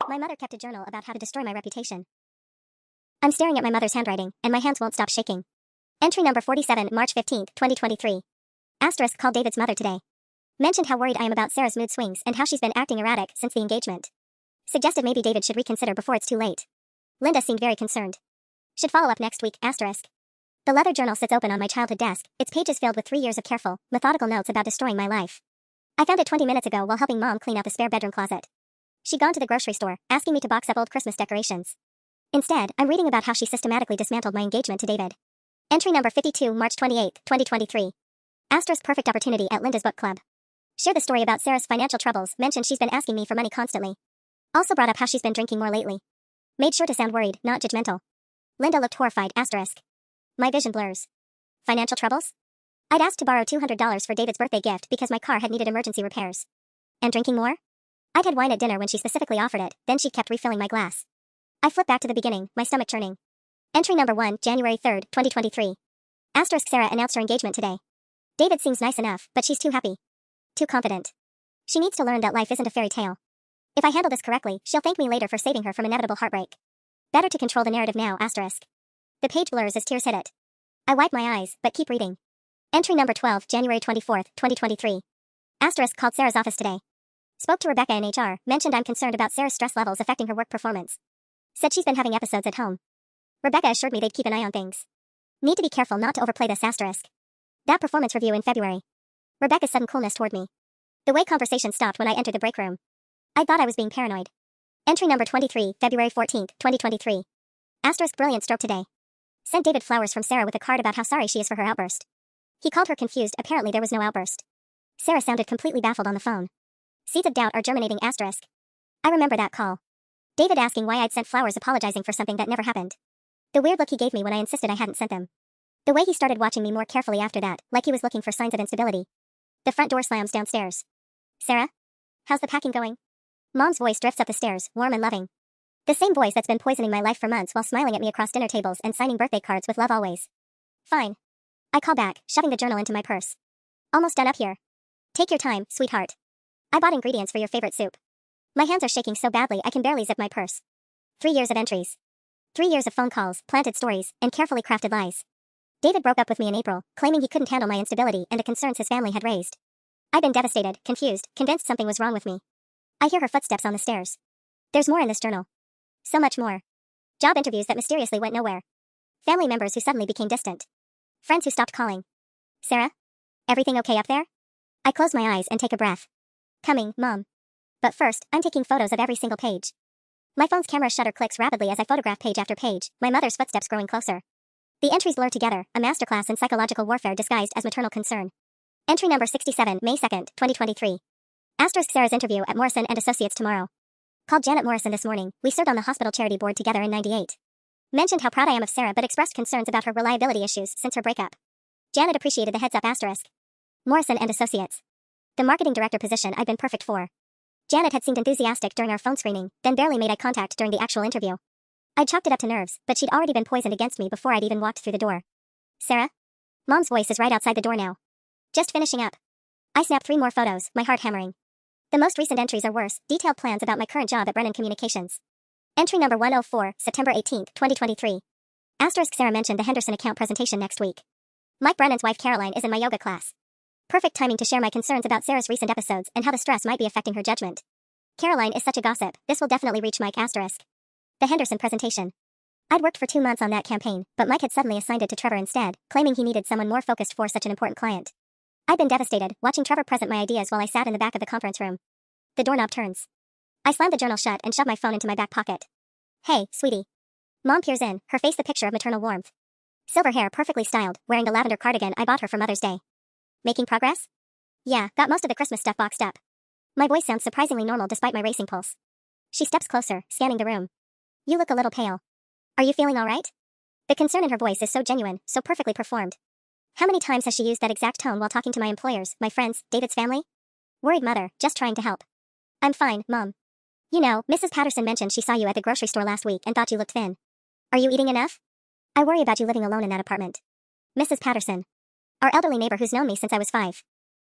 My mother kept a journal about how to destroy my reputation. I'm staring at my mother's handwriting, and my hands won't stop shaking. Entry number 47, March 15, 2023. Asterisk called David's mother today. Mentioned how worried I am about Sarah's mood swings and how she's been acting erratic since the engagement. Suggested maybe David should reconsider before it's too late. Linda seemed very concerned. Should follow up next week, asterisk. The leather journal sits open on my childhood desk, its pages filled with 3 years of careful, methodical notes about destroying my life. I found it 20 minutes ago while helping Mom clean out the spare bedroom closet. She'd gone to the grocery store, asking me to box up old Christmas decorations. Instead, I'm reading about how she systematically dismantled my engagement to David. Entry number 52, March 28, 2023. Asterisk perfect opportunity at Linda's book club. Share the story about Sarah's financial troubles, mentioned she's been asking me for money constantly. Also brought up how she's been drinking more lately. Made sure to sound worried, not judgmental. Linda looked horrified, asterisk. My vision blurs. Financial troubles? I'd asked to borrow $200 for David's birthday gift because my car had needed emergency repairs. And drinking more? I'd had wine at dinner when she specifically offered it, then she kept refilling my glass. I flipped back to the beginning, my stomach churning. Entry number 1, January 3, 2023. Asterisk Sarah announced her engagement today. David seems nice enough, but she's too happy. Too confident. She needs to learn that life isn't a fairy tale. If I handle this correctly, she'll thank me later for saving her from inevitable heartbreak. Better to control the narrative now, asterisk. The page blurs as tears hit it. I wipe my eyes, but keep reading. Entry number 12, January 24, 2023. Asterisk called Sarah's office today. Spoke to Rebecca in HR, mentioned I'm concerned about Sarah's stress levels affecting her work performance. Said she's been having episodes at home. Rebecca assured me they'd keep an eye on things. Need to be careful not to overplay this, asterisk. That performance review in February. Rebecca's sudden coolness toward me. The way conversation stopped when I entered the break room. I thought I was being paranoid. Entry number 23, February 14, 2023. Asterisk brilliant stroke today. Sent David flowers from Sarah with a card about how sorry she is for her outburst. He called her confused, apparently there was no outburst. Sarah sounded completely baffled on the phone. Seeds of doubt are germinating, asterisk. I remember that call. David asking why I'd sent flowers apologizing for something that never happened. The weird look he gave me when I insisted I hadn't sent them. The way he started watching me more carefully after that, like he was looking for signs of instability. The front door slams downstairs. Sarah? How's the packing going? Mom's voice drifts up the stairs, warm and loving. The same voice that's been poisoning my life for months while smiling at me across dinner tables and signing birthday cards with love always. Fine. I call back, shoving the journal into my purse. Almost done up here. Take your time, sweetheart. I bought ingredients for your favorite soup. My hands are shaking so badly I can barely zip my purse. 3 years of entries. 3 years of phone calls, planted stories, and carefully crafted lies. David broke up with me in April, claiming he couldn't handle my instability and the concerns his family had raised. I'd been devastated, confused, convinced something was wrong with me. I hear her footsteps on the stairs. There's more in this journal. So much more. Job interviews that mysteriously went nowhere. Family members who suddenly became distant. Friends who stopped calling. Sarah? Everything okay up there? I close my eyes and take a breath. Coming, Mom. But first, I'm taking photos of every single page. My phone's camera shutter clicks rapidly as I photograph page after page, my mother's footsteps growing closer. The entries blur together, a masterclass in psychological warfare disguised as maternal concern. Entry number 67, May 2nd, 2023. Asterisk Sarah's interview at Morrison & Associates tomorrow. Called Janet Morrison this morning. We served on the hospital charity board together in '98. Mentioned how proud I am of Sarah but expressed concerns about her reliability issues since her breakup. Janet appreciated the heads up, asterisk. Morrison & Associates. The marketing director position I'd been perfect for. Janet had seemed enthusiastic during our phone screening, then barely made eye contact during the actual interview. I'd chalked it up to nerves, but she'd already been poisoned against me before I'd even walked through the door. Sarah? Mom's voice is right outside the door now. Just finishing up. I snap 3 more photos, my heart hammering. The most recent entries are worse, detailed plans about my current job at Brennan Communications. Entry number 104, September 18, 2023. Asterisk Sarah mentioned the Henderson account presentation next week. Mike Brennan's wife Caroline is in my yoga class. Perfect timing to share my concerns about Sarah's recent episodes and how the stress might be affecting her judgment. Caroline is such a gossip, this will definitely reach Mike, asterisk. The Henderson presentation. I'd worked for 2 months on that campaign, but Mike had suddenly assigned it to Trevor instead, claiming he needed someone more focused for such an important client. I'd been devastated, watching Trevor present my ideas while I sat in the back of the conference room. The doorknob turns. I slammed the journal shut and shoved my phone into my back pocket. Hey, sweetie. Mom peers in, her face the picture of maternal warmth. Silver hair perfectly styled, wearing the lavender cardigan I bought her for Mother's Day. Making progress? Yeah, got most of the Christmas stuff boxed up. My voice sounds surprisingly normal despite my racing pulse. She steps closer, scanning the room. You look a little pale. Are you feeling all right? The concern in her voice is so genuine, so perfectly performed. How many times has she used that exact tone while talking to my employers, my friends, David's family? Worried mother, just trying to help. I'm fine, Mom. You know, Mrs. Patterson mentioned she saw you at the grocery store last week and thought you looked thin. Are you eating enough? I worry about you living alone in that apartment. Mrs. Patterson. Our elderly neighbor who's known me since I was 5.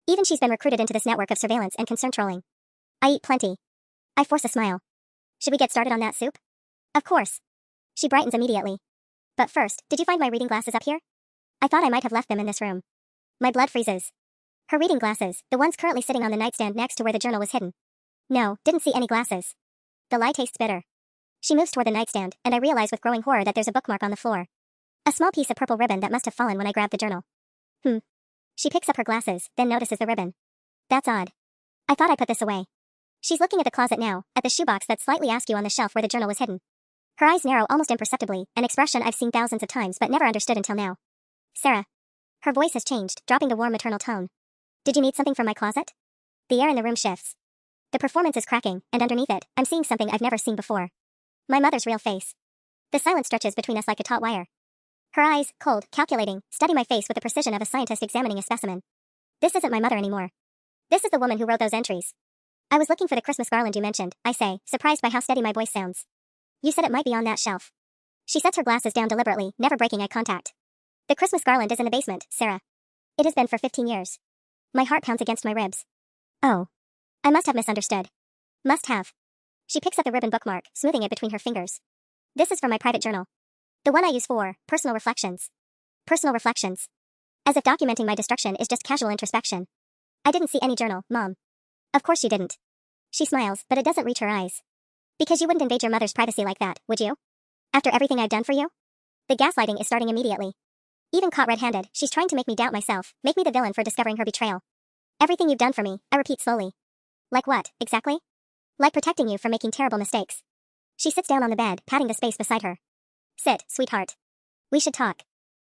Even she's been recruited into this network of surveillance and concern trolling. I eat plenty. I force a smile. Should we get started on that soup? Of course. She brightens immediately. But first, did you find my reading glasses up here? I thought I might have left them in this room. My blood freezes. Her reading glasses, the ones currently sitting on the nightstand next to where the journal was hidden. No, didn't see any glasses. The lie tastes bitter. She moves toward the nightstand, and I realize with growing horror that there's a bookmark on the floor. A small piece of purple ribbon that must have fallen when I grabbed the journal. She picks up her glasses, then notices the ribbon. That's odd. I thought I put this away. She's looking at the closet now, at the shoebox that's slightly askew on the shelf where the journal was hidden. Her eyes narrow almost imperceptibly, an expression I've seen thousands of times but never understood until now. Sarah. Her voice has changed, dropping the warm maternal tone. Did you need something from my closet? The air in the room shifts. The performance is cracking, and underneath it, I'm seeing something I've never seen before. My mother's real face. The silence stretches between us like a taut wire. Her eyes, cold, calculating, study my face with the precision of a scientist examining a specimen. This isn't my mother anymore. This is the woman who wrote those entries. I was looking for the Christmas garland you mentioned, I say, surprised by how steady my voice sounds. You said it might be on that shelf. She sets her glasses down deliberately, never breaking eye contact. The Christmas garland is in the basement, Sarah. It has been for 15 years. My heart pounds against my ribs. Oh. I must have misunderstood. Must have. She picks up the ribbon bookmark, smoothing it between her fingers. This is from my private journal. The one I use for personal reflections. Personal reflections. As if documenting my destruction is just casual introspection. I didn't see any journal, Mom. Of course you didn't. She smiles, but it doesn't reach her eyes. Because you wouldn't invade your mother's privacy like that, would you? After everything I've done for you? The gaslighting is starting immediately. Even caught red-handed, she's trying to make me doubt myself, make me the villain for discovering her betrayal. Everything you've done for me, I repeat slowly. Like what, exactly? Like protecting you from making terrible mistakes. She sits down on the bed, patting the space beside her. Sit, sweetheart. We should talk.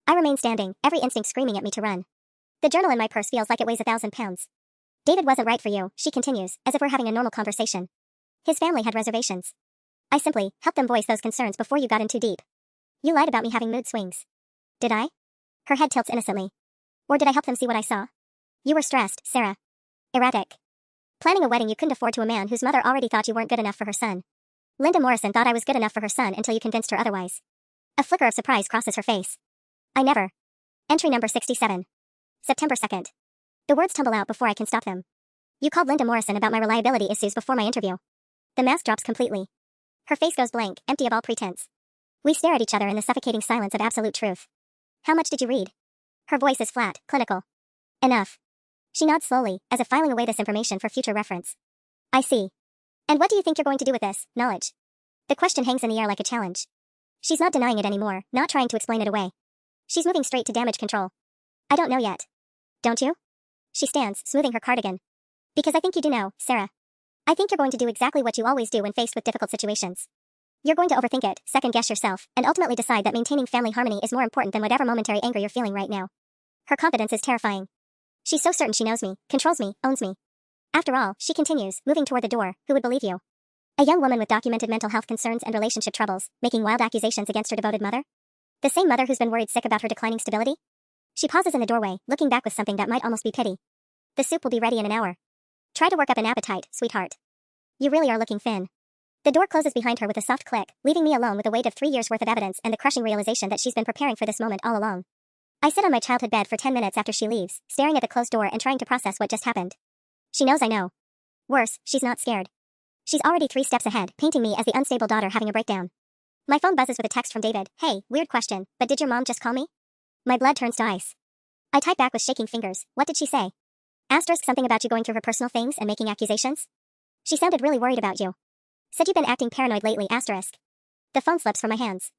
I remain standing, every instinct screaming at me to run. The journal in my purse feels like it weighs 1,000 pounds. David wasn't right for you, she continues, as if we're having a normal conversation. His family had reservations. I simply helped them voice those concerns before you got in too deep. You lied about me having mood swings. Did I? Her head tilts innocently. Or did I help them see what I saw? You were stressed, Sarah. Erratic. Planning a wedding you couldn't afford to a man whose mother already thought you weren't good enough for her son. Linda Morrison thought I was good enough for her son until you convinced her otherwise. A flicker of surprise crosses her face. I never. Entry number 67. September 2nd. The words tumble out before I can stop them. You called Linda Morrison about my reliability issues before my interview. The mask drops completely. Her face goes blank, empty of all pretense. We stare at each other in the suffocating silence of absolute truth. How much did you read? Her voice is flat, clinical. Enough. She nods slowly, as if filing away this information for future reference. I see. And what do you think you're going to do with this knowledge? The question hangs in the air like a challenge. She's not denying it anymore, not trying to explain it away. She's moving straight to damage control. I don't know yet. Don't you? She stands, smoothing her cardigan. Because I think you do know, Sarah. I think you're going to do exactly what you always do when faced with difficult situations. You're going to overthink it, second-guess yourself, and ultimately decide that maintaining family harmony is more important than whatever momentary anger you're feeling right now. Her confidence is terrifying. She's so certain she knows me, controls me, owns me. After all, she continues, moving toward the door, who would believe you? A young woman with documented mental health concerns and relationship troubles, making wild accusations against her devoted mother? The same mother who's been worried sick about her declining stability? She pauses in the doorway, looking back with something that might almost be pity. The soup will be ready in an hour. Try to work up an appetite, sweetheart. You really are looking thin. The door closes behind her with a soft click, leaving me alone with the weight of 3 years' worth of evidence and the crushing realization that she's been preparing for this moment all along. I sit on my childhood bed for 10 minutes after she leaves, staring at the closed door and trying to process what just happened. She knows I know. Worse, she's not scared. She's already 3 steps ahead, painting me as the unstable daughter having a breakdown. My phone buzzes with a text from David. Hey, weird question, but did your mom just call me? My blood turns to ice. I type back with shaking fingers. What did she say? Asterisk something about you going through her personal things and making accusations? She sounded really worried about you. Said you've been acting paranoid lately, asterisk. The phone slips from my hands.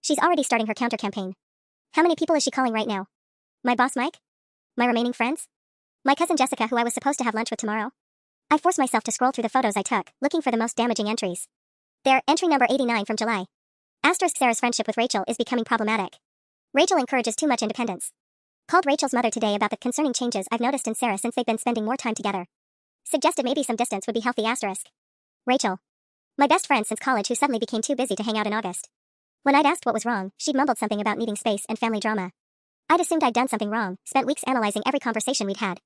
She's already starting her counter-campaign. How many people is she calling right now? My boss Mike? My remaining friends? My cousin Jessica who I was supposed to have lunch with tomorrow? I force myself to scroll through the photos I took, looking for the most damaging entries. There, entry number 89 from July. Asterisk Sarah's friendship with Rachel is becoming problematic. Rachel encourages too much independence. Called Rachel's mother today about the concerning changes I've noticed in Sarah since they've been spending more time together. Suggested maybe some distance would be healthy, asterisk. Rachel. My best friend since college who suddenly became too busy to hang out in August. When I'd asked what was wrong, she'd mumbled something about needing space and family drama. I'd assumed I'd done something wrong, spent weeks analyzing every conversation we'd had.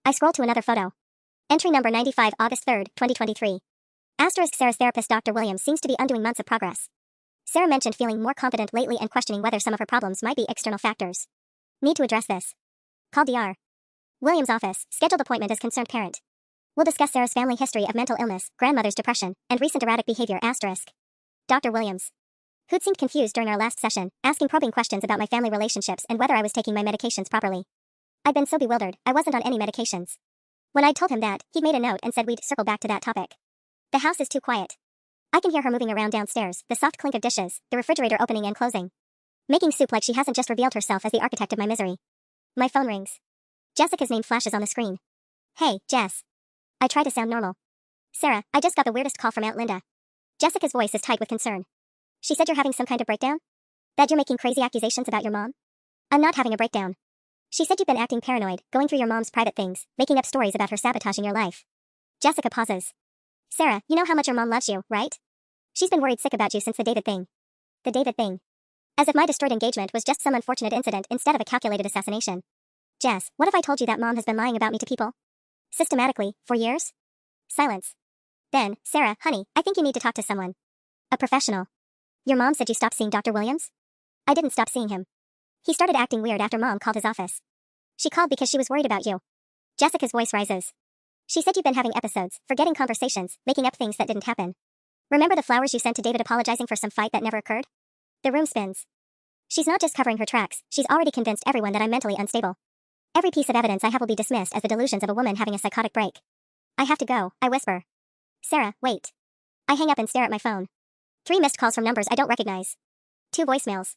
I scroll to another photo. Entry number 95, August 3rd, 2023. Asterisk Sarah's therapist Dr. Williams seems to be undoing months of progress. Sarah mentioned feeling more confident lately and questioning whether some of her problems might be external factors. Need to address this. Call DR. Williams' office, scheduled appointment as concerned parent. We'll discuss Sarah's family history of mental illness, grandmother's depression, and recent erratic behavior. Dr. Williams, who'd seemed confused during our last session, asking probing questions about my family relationships and whether I was taking my medications properly. I'd been so bewildered, I wasn't on any medications. When I'd told him that, he'd made a note and said we'd circle back to that topic. The house is too quiet. I can hear her moving around downstairs, the soft clink of dishes, the refrigerator opening and closing. Making soup like she hasn't just revealed herself as the architect of my misery. My phone rings. Jessica's name flashes on the screen. Hey, Jess. I try to sound normal. Sarah, I just got the weirdest call from Aunt Linda. Jessica's voice is tight with concern. She said you're having some kind of breakdown? That you're making crazy accusations about your mom? I'm not having a breakdown. She said you've been acting paranoid, going through your mom's private things, making up stories about her sabotaging your life. Jessica pauses. Sarah, you know how much your mom loves you, right? She's been worried sick about you since the David thing. The David thing. As if my destroyed engagement was just some unfortunate incident instead of a calculated assassination. Jess, what if I told you that mom has been lying about me to people? Systematically, for years? Silence. Then, Sarah, honey, I think you need to talk to someone. A professional. Your mom said you stopped seeing Dr. Williams? I didn't stop seeing him. He started acting weird after Mom called his office. She called because she was worried about you. Jessica's voice rises. She said you've been having episodes, forgetting conversations, making up things that didn't happen. Remember the flowers you sent to David apologizing for some fight that never occurred? The room spins. She's not just covering her tracks, she's already convinced everyone that I'm mentally unstable. Every piece of evidence I have will be dismissed as the delusions of a woman having a psychotic break. I have to go, I whisper. Sarah, wait. I hang up and stare at my phone. 3 missed calls from numbers I don't recognize. 2 voicemails.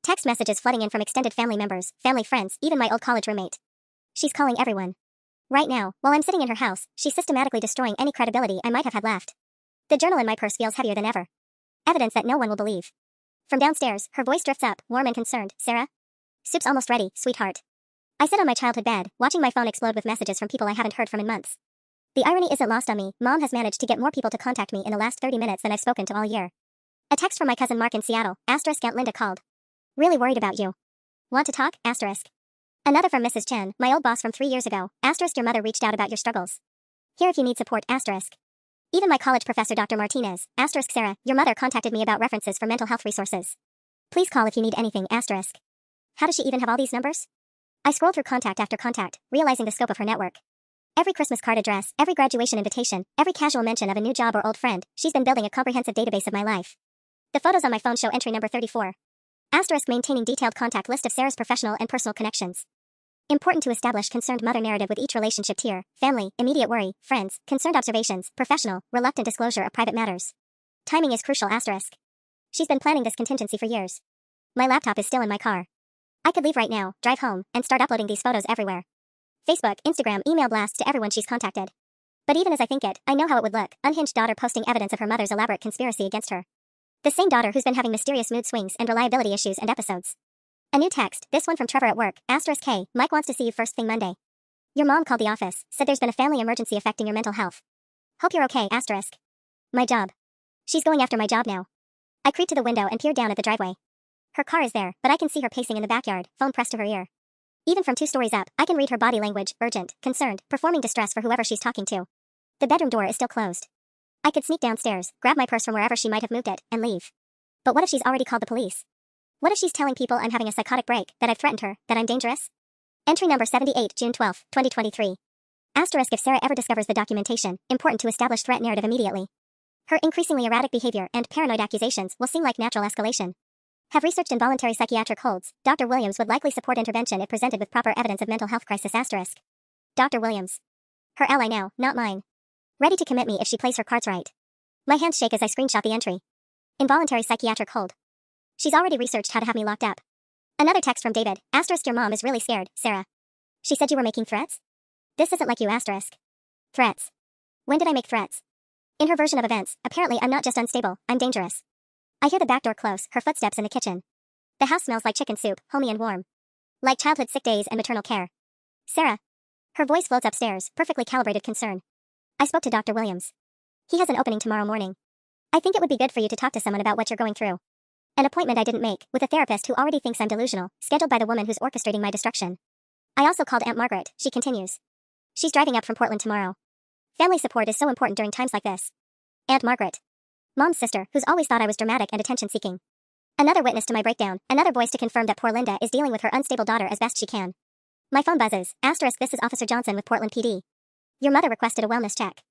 Text messages flooding in from extended family members, family friends, even my old college roommate. She's calling everyone. Right now, while I'm sitting in her house, she's systematically destroying any credibility I might have had left. The journal in my purse feels heavier than ever. Evidence that no one will believe. From downstairs, her voice drifts up, warm and concerned. Sarah? Soup's almost ready, sweetheart. I sit on my childhood bed, watching my phone explode with messages from people I haven't heard from in months. The irony isn't lost on me. Mom has managed to get more people to contact me in the last 30 minutes than I've spoken to all year. A text from my cousin Mark in Seattle. Aunt Linda called. Really worried about you. Want to talk? Another from Mrs. Chen, my old boss from 3 years ago. Your mother reached out about your struggles. Here if you need support. Even my college professor Dr. Martinez. Sarah, your mother contacted me about references for mental health resources. Please call if you need anything. How does she even have all these numbers? I scroll through contact after contact, realizing the scope of her network. Every Christmas card address, every graduation invitation, every casual mention of a new job or old friend, she's been building a comprehensive database of my life. The photos on my phone show entry number 34. Maintaining detailed contact list of Sarah's professional and personal connections. Important to establish concerned mother narrative with each relationship tier, family, immediate worry, friends, concerned observations, professional, reluctant disclosure of private matters. Timing is crucial. She's been planning this contingency for years. My laptop is still in my car. I could leave right now, drive home, and start uploading these photos everywhere. Facebook, Instagram, email blasts to everyone she's contacted. But even as I think it, I know how it would look. Unhinged daughter posting evidence of her mother's elaborate conspiracy against her. The same daughter who's been having mysterious mood swings and reliability issues and episodes. A new text, this one from Trevor at work. K, Mike wants to see you first thing Monday. Your mom called the office, said there's been a family emergency affecting your mental health. Hope you're okay. My job. She's going after my job now. I creep to the window and peer down at the driveway. Her car is there, but I can see her pacing in the backyard, phone pressed to her ear. Even from 2 stories up, I can read her body language, urgent, concerned, performing distress for whoever she's talking to. The bedroom door is still closed. I could sneak downstairs, grab my purse from wherever she might have moved it, and leave. But what if she's already called the police? What if she's telling people I'm having a psychotic break, that I've threatened her, that I'm dangerous? Entry number 78, June 12, 2023. If Sarah ever discovers the documentation, important to establish threat narrative immediately. Her increasingly erratic behavior and paranoid accusations will seem like natural escalation. Have researched involuntary psychiatric holds. Dr. Williams would likely support intervention if presented with proper evidence of mental health crisis. Dr. Williams. Her ally now, not mine. Ready to commit me if she plays her cards right. My hands shake as I screenshot the entry. Involuntary psychiatric hold. She's already researched how to have me locked up. Another text from David. Your mom is really scared, Sarah. She said you were making threats? This isn't like you. Threats. When did I make threats? In her version of events, apparently I'm not just unstable, I'm dangerous. I hear the back door close, her footsteps in the kitchen. The house smells like chicken soup, homey and warm. Like childhood sick days and maternal care. Sarah. Her voice floats upstairs, perfectly calibrated concern. I spoke to Dr. Williams. He has an opening tomorrow morning. I think it would be good for you to talk to someone about what you're going through. An appointment I didn't make, with a therapist who already thinks I'm delusional, scheduled by the woman who's orchestrating my destruction. I also called Aunt Margaret, she continues. She's driving up from Portland tomorrow. Family support is so important during times like this. Aunt Margaret. Mom's sister, who's always thought I was dramatic and attention-seeking. Another witness to my breakdown, another voice to confirm that poor Linda is dealing with her unstable daughter as best she can. My phone buzzes. This is Officer Johnson with Portland PD. Your mother requested a wellness check.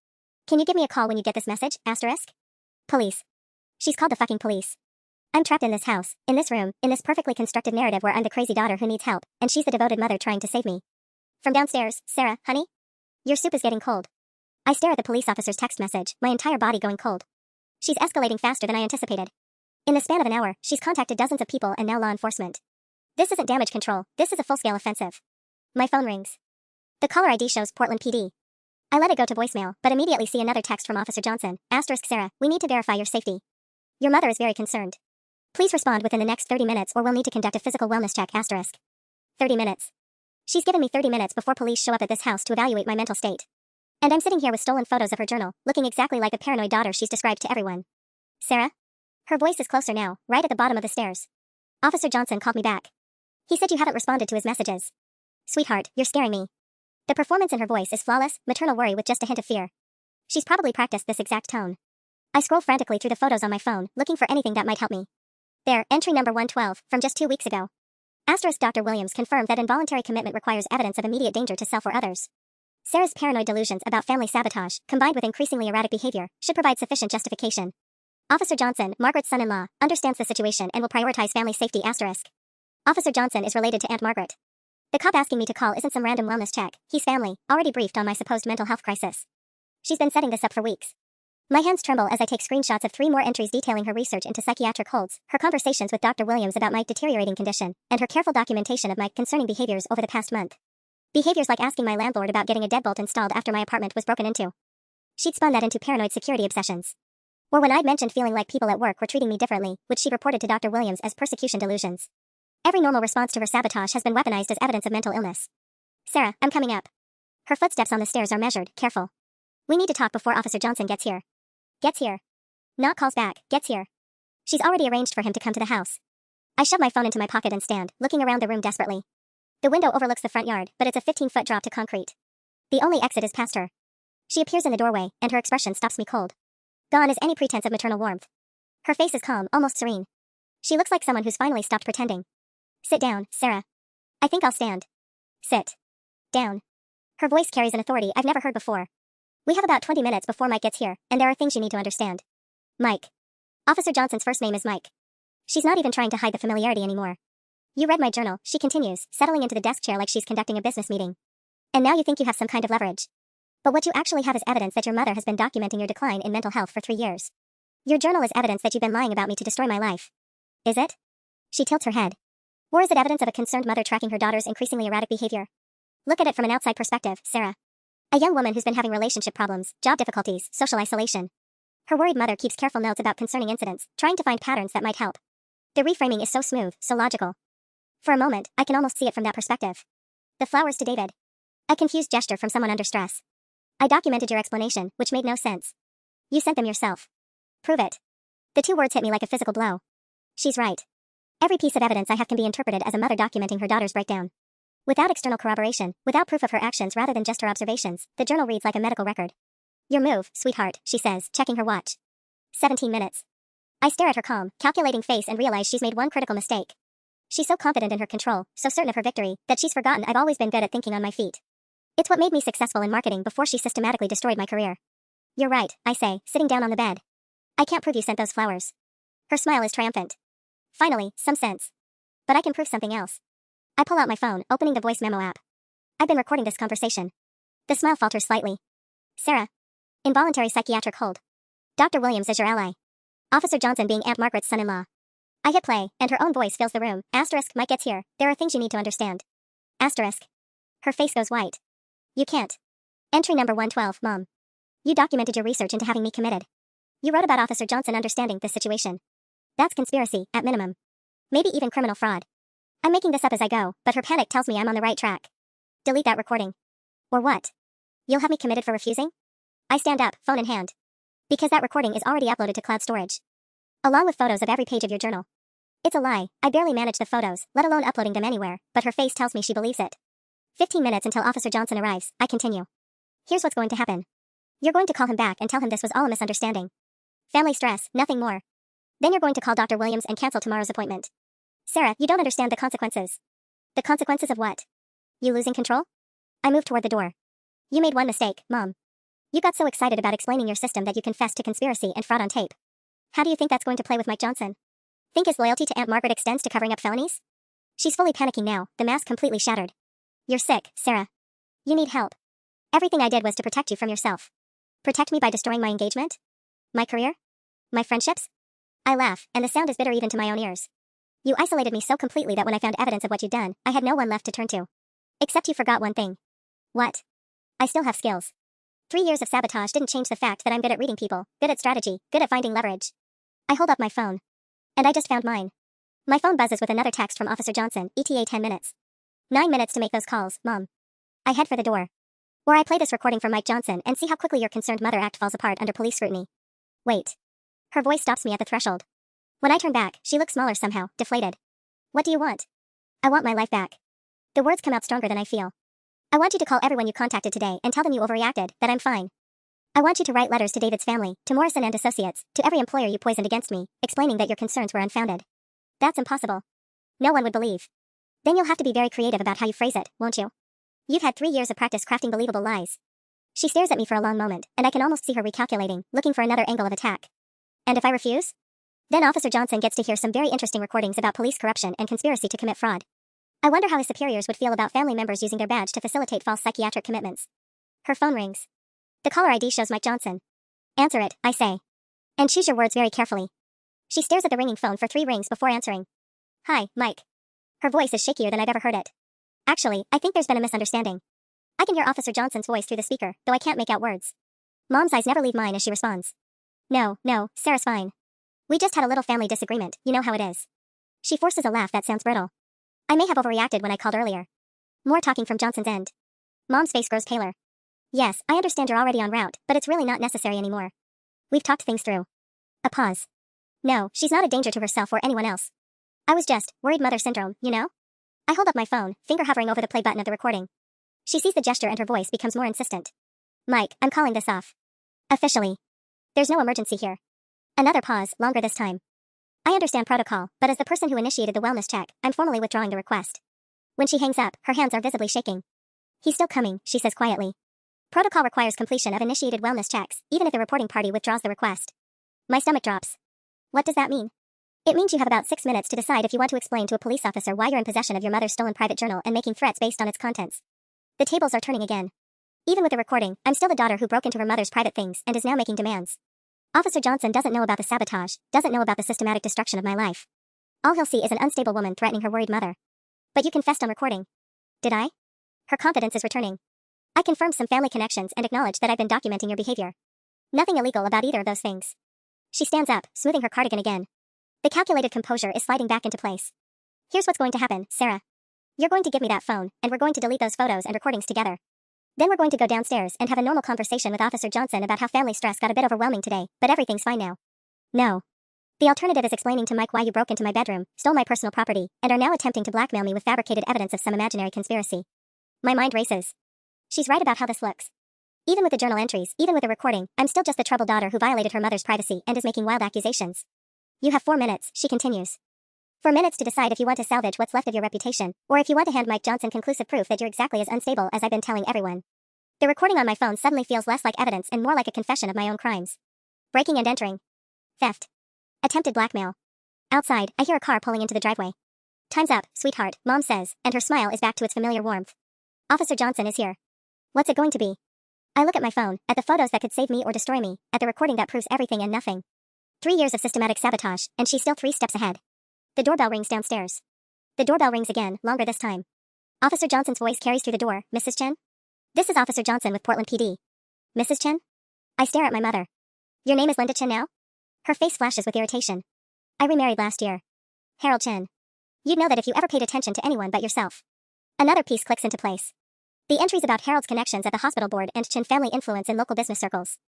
Can you give me a call when you get this message? Asterisk. Police. She's called the fucking police. I'm trapped in this house, in this room, in this perfectly constructed narrative where I'm the crazy daughter who needs help, and she's the devoted mother trying to save me. From downstairs, Sarah, honey? Your soup is getting cold. I stare at the police officer's text message, my entire body going cold. She's escalating faster than I anticipated. In the span of an hour, she's contacted dozens of people and now law enforcement. This isn't damage control, this is a full-scale offensive. My phone rings. The caller ID shows Portland PD. I let it go to voicemail, but immediately see another text from Officer Johnson, asterisk Sarah, we need to verify your safety. Your mother is very concerned. Please respond within the next 30 minutes or we'll need to conduct a physical wellness check, asterisk. 30 minutes. She's given me 30 minutes before police show up at this house to evaluate my mental state. And I'm sitting here with stolen photos of her journal, looking exactly like the paranoid daughter she's described to everyone. Sarah? Her voice is closer now, right at the bottom of the stairs. Officer Johnson called me back. He said you haven't responded to his messages. Sweetheart, you're scaring me. The performance in her voice is flawless, maternal worry with just a hint of fear. She's probably practiced this exact tone. I scroll frantically through the photos on my phone, looking for anything that might help me. There, entry number 112, from just 2 weeks ago. Asterisk Dr. Williams confirmed that involuntary commitment requires evidence of immediate danger to self or others. Sarah's paranoid delusions about family sabotage, combined with increasingly erratic behavior, should provide sufficient justification. Officer Johnson, Margaret's son-in-law, understands the situation and will prioritize family safety, asterisk. Officer Johnson is related to Aunt Margaret. The cop asking me to call isn't some random wellness check, he's family, already briefed on my supposed mental health crisis. She's been setting this up for weeks. My hands tremble as I take screenshots of 3 more entries detailing her research into psychiatric holds, her conversations with Dr. Williams about Mike's deteriorating condition, and her careful documentation of Mike concerning behaviors over the past month. Behaviors like asking my landlord about getting a deadbolt installed after my apartment was broken into. She'd spun that into paranoid security obsessions. Or when I'd mentioned feeling like people at work were treating me differently, which she reported to Dr. Williams as persecution delusions. Every normal response to her sabotage has been weaponized as evidence of mental illness. Sarah, I'm coming up. Her footsteps on the stairs are measured, careful. We need to talk before Officer Johnson gets here. Gets here. Not calls back, gets here. She's already arranged for him to come to the house. I shove my phone into my pocket and stand, looking around the room desperately. The window overlooks the front yard, but it's a 15-foot drop to concrete. The only exit is past her. She appears in the doorway, and her expression stops me cold. Gone is any pretense of maternal warmth. Her face is calm, almost serene. She looks like someone who's finally stopped pretending. Sit down, Sarah. I think I'll stand. Sit. Down. Her voice carries an authority I've never heard before. We have about 20 minutes before Mike gets here, and there are things you need to understand. Mike. Officer Johnson's first name is Mike. She's not even trying to hide the familiarity anymore. You read my journal, she continues, settling into the desk chair like she's conducting a business meeting. And now you think you have some kind of leverage. But what you actually have is evidence that your mother has been documenting your decline in mental health for 3 years. Your journal is evidence that you've been lying about me to destroy my life. Is it? She tilts her head. Or is it evidence of a concerned mother tracking her daughter's increasingly erratic behavior? Look at it from an outside perspective, Sarah. A young woman who's been having relationship problems, job difficulties, social isolation. Her worried mother keeps careful notes about concerning incidents, trying to find patterns that might help. The reframing is so smooth, so logical. For a moment, I can almost see it from that perspective. The flowers to David. A confused gesture from someone under stress. I documented your explanation, which made no sense. You sent them yourself. Prove it. The 2 words hit me like a physical blow. She's right. Every piece of evidence I have can be interpreted as a mother documenting her daughter's breakdown. Without external corroboration, without proof of her actions rather than just her observations, the journal reads like a medical record. Your move, sweetheart, she says, checking her watch. 17 minutes. I stare at her calm, calculating face and realize she's made one critical mistake. She's so confident in her control, so certain of her victory, that she's forgotten I've always been good at thinking on my feet. It's what made me successful in marketing before she systematically destroyed my career. You're right, I say, sitting down on the bed. I can't prove you sent those flowers. Her smile is triumphant. Finally, some sense. But I can prove something else. I pull out my phone, opening the voice memo app. I've been recording this conversation. The smile falters slightly. Sarah. Involuntary psychiatric hold. Dr. Williams is your ally. Officer Johnson being Aunt Margaret's son-in-law. I hit play, and her own voice fills the room. Asterisk, Mike gets here. There are things you need to understand. Asterisk. Her face goes white. You can't. Entry number 112, Mom. You documented your research into having me committed. You wrote about Officer Johnson understanding this situation. That's conspiracy, at minimum. Maybe even criminal fraud. I'm making this up as I go, but her panic tells me I'm on the right track. Delete that recording. Or what? You'll have me committed for refusing? I stand up, phone in hand. Because that recording is already uploaded to cloud storage. Along with photos of every page of your journal. It's a lie, I barely manage the photos, let alone uploading them anywhere, but her face tells me she believes it. 15 minutes until Officer Johnson arrives, I continue. Here's what's going to happen. You're going to call him back and tell him this was all a misunderstanding. Family stress, nothing more. Then you're going to call Dr. Williams and cancel tomorrow's appointment. Sarah, you don't understand the consequences. The consequences of what? You losing control? I move toward the door. You made one mistake, Mom. You got so excited about explaining your system that you confessed to conspiracy and fraud on tape. How do you think that's going to play with Mike Johnson? Think his loyalty to Aunt Margaret extends to covering up felonies? She's fully panicking now, the mask completely shattered. You're sick, Sarah. You need help. Everything I did was to protect you from yourself. Protect me by destroying my engagement? My career? My friendships? I laugh, and the sound is bitter even to my own ears. You isolated me so completely that when I found evidence of what you'd done, I had no one left to turn to. Except you forgot one thing. What? I still have skills. 3 years of sabotage didn't change the fact that I'm good at reading people, good at strategy, good at finding leverage. I hold up my phone. And I just found mine. My phone buzzes with another text from Officer Johnson, ETA 10 minutes. 9 minutes to make those calls, Mom. I head for the door. Or I play this recording from Mike Johnson and see how quickly your concerned mother act falls apart under police scrutiny. Wait. Her voice stops me at the threshold. When I turn back, she looks smaller somehow, deflated. What do you want? I want my life back. The words come out stronger than I feel. I want you to call everyone you contacted today and tell them you overreacted, that I'm fine. I want you to write letters to David's family, to Morrison and Associates, to every employer you poisoned against me, explaining that your concerns were unfounded. That's impossible. No one would believe. Then you'll have to be very creative about how you phrase it, won't you? You've had 3 years of practice crafting believable lies. She stares at me for a long moment, and I can almost see her recalculating, looking for another angle of attack. And if I refuse? Then Officer Johnson gets to hear some very interesting recordings about police corruption and conspiracy to commit fraud. I wonder how his superiors would feel about family members using their badge to facilitate false psychiatric commitments. Her phone rings. The caller ID shows Mike Johnson. Answer it, I say. And choose your words very carefully. She stares at the ringing phone for 3 rings before answering. Hi, Mike. Her voice is shakier than I've ever heard it. Actually, I think there's been a misunderstanding. I can hear Officer Johnson's voice through the speaker, though I can't make out words. Mom's eyes never leave mine as she responds. No, Sarah's fine. We just had a little family disagreement, you know how it is. She forces a laugh that sounds brittle. I may have overreacted when I called earlier. More talking from Johnson's end. Mom's face grows paler. Yes, I understand you're already en route, but it's really not necessary anymore. We've talked things through. A pause. No, she's not a danger to herself or anyone else. I was just worried mother syndrome, you know? I hold up my phone, finger hovering over the play button of the recording. She sees the gesture and her voice becomes more insistent. Mike, I'm calling this off. Officially. There's no emergency here. Another pause, longer this time. I understand protocol, but as the person who initiated the wellness check, I'm formally withdrawing the request. When she hangs up, her hands are visibly shaking. He's still coming, she says quietly. Protocol requires completion of initiated wellness checks, even if the reporting party withdraws the request. My stomach drops. What does that mean? It means you have about 6 minutes to decide if you want to explain to a police officer why you're in possession of your mother's stolen private journal and making threats based on its contents. The tables are turning again. Even with the recording, I'm still the daughter who broke into her mother's private things and is now making demands. Officer Johnson doesn't know about the sabotage, doesn't know about the systematic destruction of my life. All he'll see is an unstable woman threatening her worried mother. But you confessed on recording. Did I? Her confidence is returning. I confirmed some family connections and acknowledged that I've been documenting your behavior. Nothing illegal about either of those things. She stands up, smoothing her cardigan again. The calculated composure is sliding back into place. Here's what's going to happen, Sarah. You're going to give me that phone, and we're going to delete those photos and recordings together. Then we're going to go downstairs and have a normal conversation with Officer Johnson about how family stress got a bit overwhelming today, but everything's fine now. No. The alternative is explaining to Mike why you broke into my bedroom, stole my personal property, and are now attempting to blackmail me with fabricated evidence of some imaginary conspiracy. My mind races. She's right about how this looks. Even with the journal entries, even with the recording, I'm still just the troubled daughter who violated her mother's privacy and is making wild accusations. You have 4 minutes, she continues. 4 minutes to decide if you want to salvage what's left of your reputation, or if you want to hand Mike Johnson conclusive proof that you're exactly as unstable as I've been telling everyone. The recording on my phone suddenly feels less like evidence and more like a confession of my own crimes. Breaking and entering. Theft. Attempted blackmail. Outside, I hear a car pulling into the driveway. Time's up, sweetheart, Mom says, and her smile is back to its familiar warmth. Officer Johnson is here. What's it going to be? I look at my phone, at the photos that could save me or destroy me, at the recording that proves everything and nothing. 3 years of systematic sabotage, and she's still 3 steps ahead. The doorbell rings downstairs. The doorbell rings again, longer this time. Officer Johnson's voice carries through the door. Mrs. Chen? This is Officer Johnson with Portland PD. Mrs. Chen? I stare at my mother. Your name is Linda Chen now? Her face flashes with irritation. I remarried last year. Harold Chen. You'd know that if you ever paid attention to anyone but yourself. Another piece clicks into place. The entries about Harold's connections at the hospital board and Chen family influence in local business circles.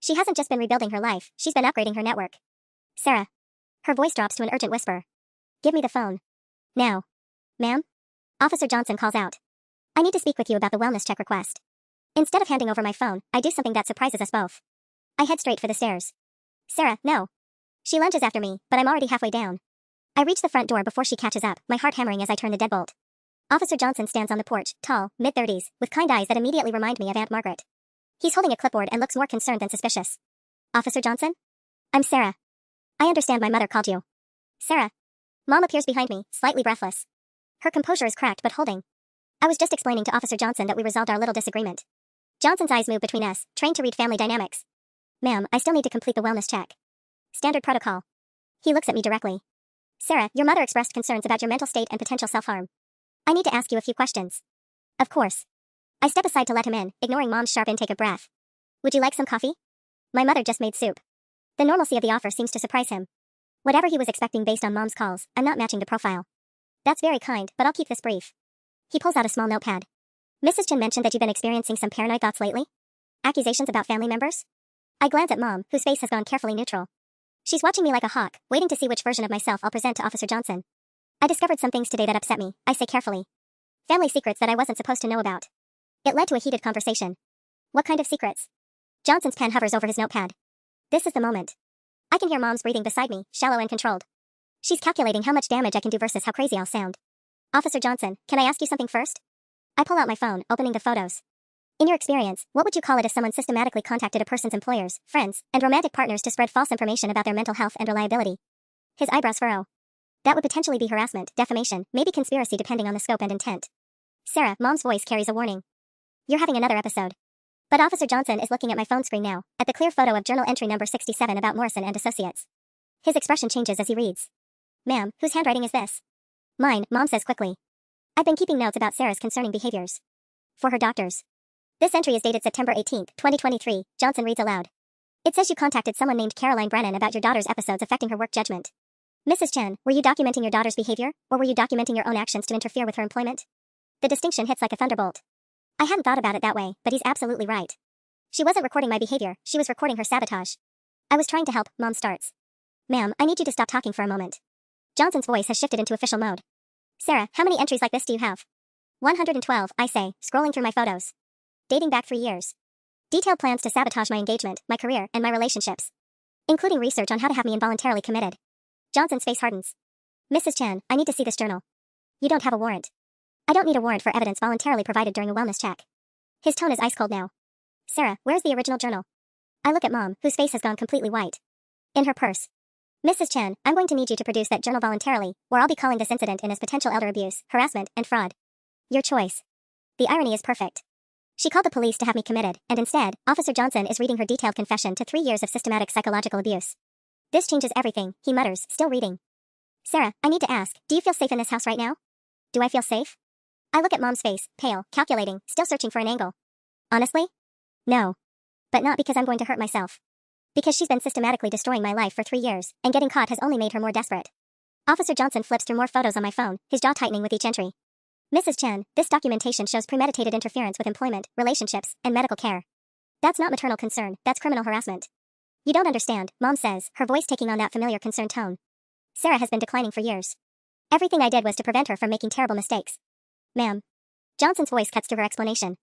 She hasn't just been rebuilding her life, she's been upgrading her network. Sarah. Her voice drops to an urgent whisper. Give me the phone. Now. Ma'am? Officer Johnson calls out. I need to speak with you about the wellness check request. Instead of handing over my phone, I do something that surprises us both. I head straight for the stairs. Sarah, no. She lunges after me, but I'm already halfway down. I reach the front door before she catches up, my heart hammering as I turn the deadbolt. Officer Johnson stands on the porch, tall, mid-30s, with kind eyes that immediately remind me of Aunt Margaret. He's holding a clipboard and looks more concerned than suspicious. Officer Johnson? I'm Sarah. I understand my mother called you. Sarah. Mom appears behind me, slightly breathless. Her composure is cracked but holding. I was just explaining to Officer Johnson that we resolved our little disagreement. Johnson's eyes move between us, trained to read family dynamics. Ma'am, I still need to complete the wellness check. Standard protocol. He looks at me directly. Sarah, your mother expressed concerns about your mental state and potential self-harm. I need to ask you a few questions. Of course. I step aside to let him in, ignoring Mom's sharp intake of breath. Would you like some coffee? My mother just made soup. The normalcy of the offer seems to surprise him. Whatever he was expecting based on Mom's calls, I'm not matching the profile. That's very kind, but I'll keep this brief. He pulls out a small notepad. Mrs. Chen mentioned that you've been experiencing some paranoid thoughts lately? Accusations about family members? I glance at Mom, whose face has gone carefully neutral. She's watching me like a hawk, waiting to see which version of myself I'll present to Officer Johnson. I discovered some things today that upset me, I say carefully. Family secrets that I wasn't supposed to know about. It led to a heated conversation. What kind of secrets? Johnson's pen hovers over his notepad. This is the moment. I can hear Mom's breathing beside me, shallow and controlled. She's calculating how much damage I can do versus how crazy I'll sound. Officer Johnson, can I ask you something first? I pull out my phone, opening the photos. In your experience, what would you call it if someone systematically contacted a person's employers, friends, and romantic partners to spread false information about their mental health and reliability? His eyebrows furrow. That would potentially be harassment, defamation, maybe conspiracy depending on the scope and intent. Sarah, Mom's voice carries a warning. You're having another episode. But Officer Johnson is looking at my phone screen now, at the clear photo of journal entry number 67 about Morrison and Associates. His expression changes as he reads. Ma'am, whose handwriting is this? Mine, Mom says quickly. I've been keeping notes about Sarah's concerning behaviors. For her doctors. This entry is dated September 18, 2023, Johnson reads aloud. It says you contacted someone named Caroline Brennan about your daughter's episodes affecting her work judgment. Mrs. Chen, were you documenting your daughter's behavior, or were you documenting your own actions to interfere with her employment? The distinction hits like a thunderbolt. I hadn't thought about it that way, but he's absolutely right. She wasn't recording my behavior, she was recording her sabotage. I was trying to help, Mom starts. Ma'am, I need you to stop talking for a moment. Johnson's voice has shifted into official mode. Sarah, how many entries like this do you have? 112, I say, scrolling through my photos. Dating back 3 years. Detailed plans to sabotage my engagement, my career, and my relationships. Including research on how to have me involuntarily committed. Johnson's face hardens. Mrs. Chen, I need to see this journal. You don't have a warrant. I don't need a warrant for evidence voluntarily provided during a wellness check. His tone is ice cold now. Sarah, where's the original journal? I look at Mom, whose face has gone completely white. In her purse. Mrs. Chen, I'm going to need you to produce that journal voluntarily, or I'll be calling this incident in as potential elder abuse, harassment, and fraud. Your choice. The irony is perfect. She called the police to have me committed, and instead, Officer Johnson is reading her detailed confession to 3 years of systematic psychological abuse. This changes everything, he mutters, still reading. Sarah, I need to ask, do you feel safe in this house right now? Do I feel safe? I look at Mom's face, pale, calculating, still searching for an angle. Honestly? No. But not because I'm going to hurt myself. Because she's been systematically destroying my life for 3 years, and getting caught has only made her more desperate. Officer Johnson flips through more photos on my phone, his jaw tightening with each entry. Mrs. Chen, this documentation shows premeditated interference with employment, relationships, and medical care. That's not maternal concern, that's criminal harassment. You don't understand, Mom says, her voice taking on that familiar concerned tone. Sarah has been declining for years. Everything I did was to prevent her from making terrible mistakes. Ma'am. Johnson's voice cuts through her explanation.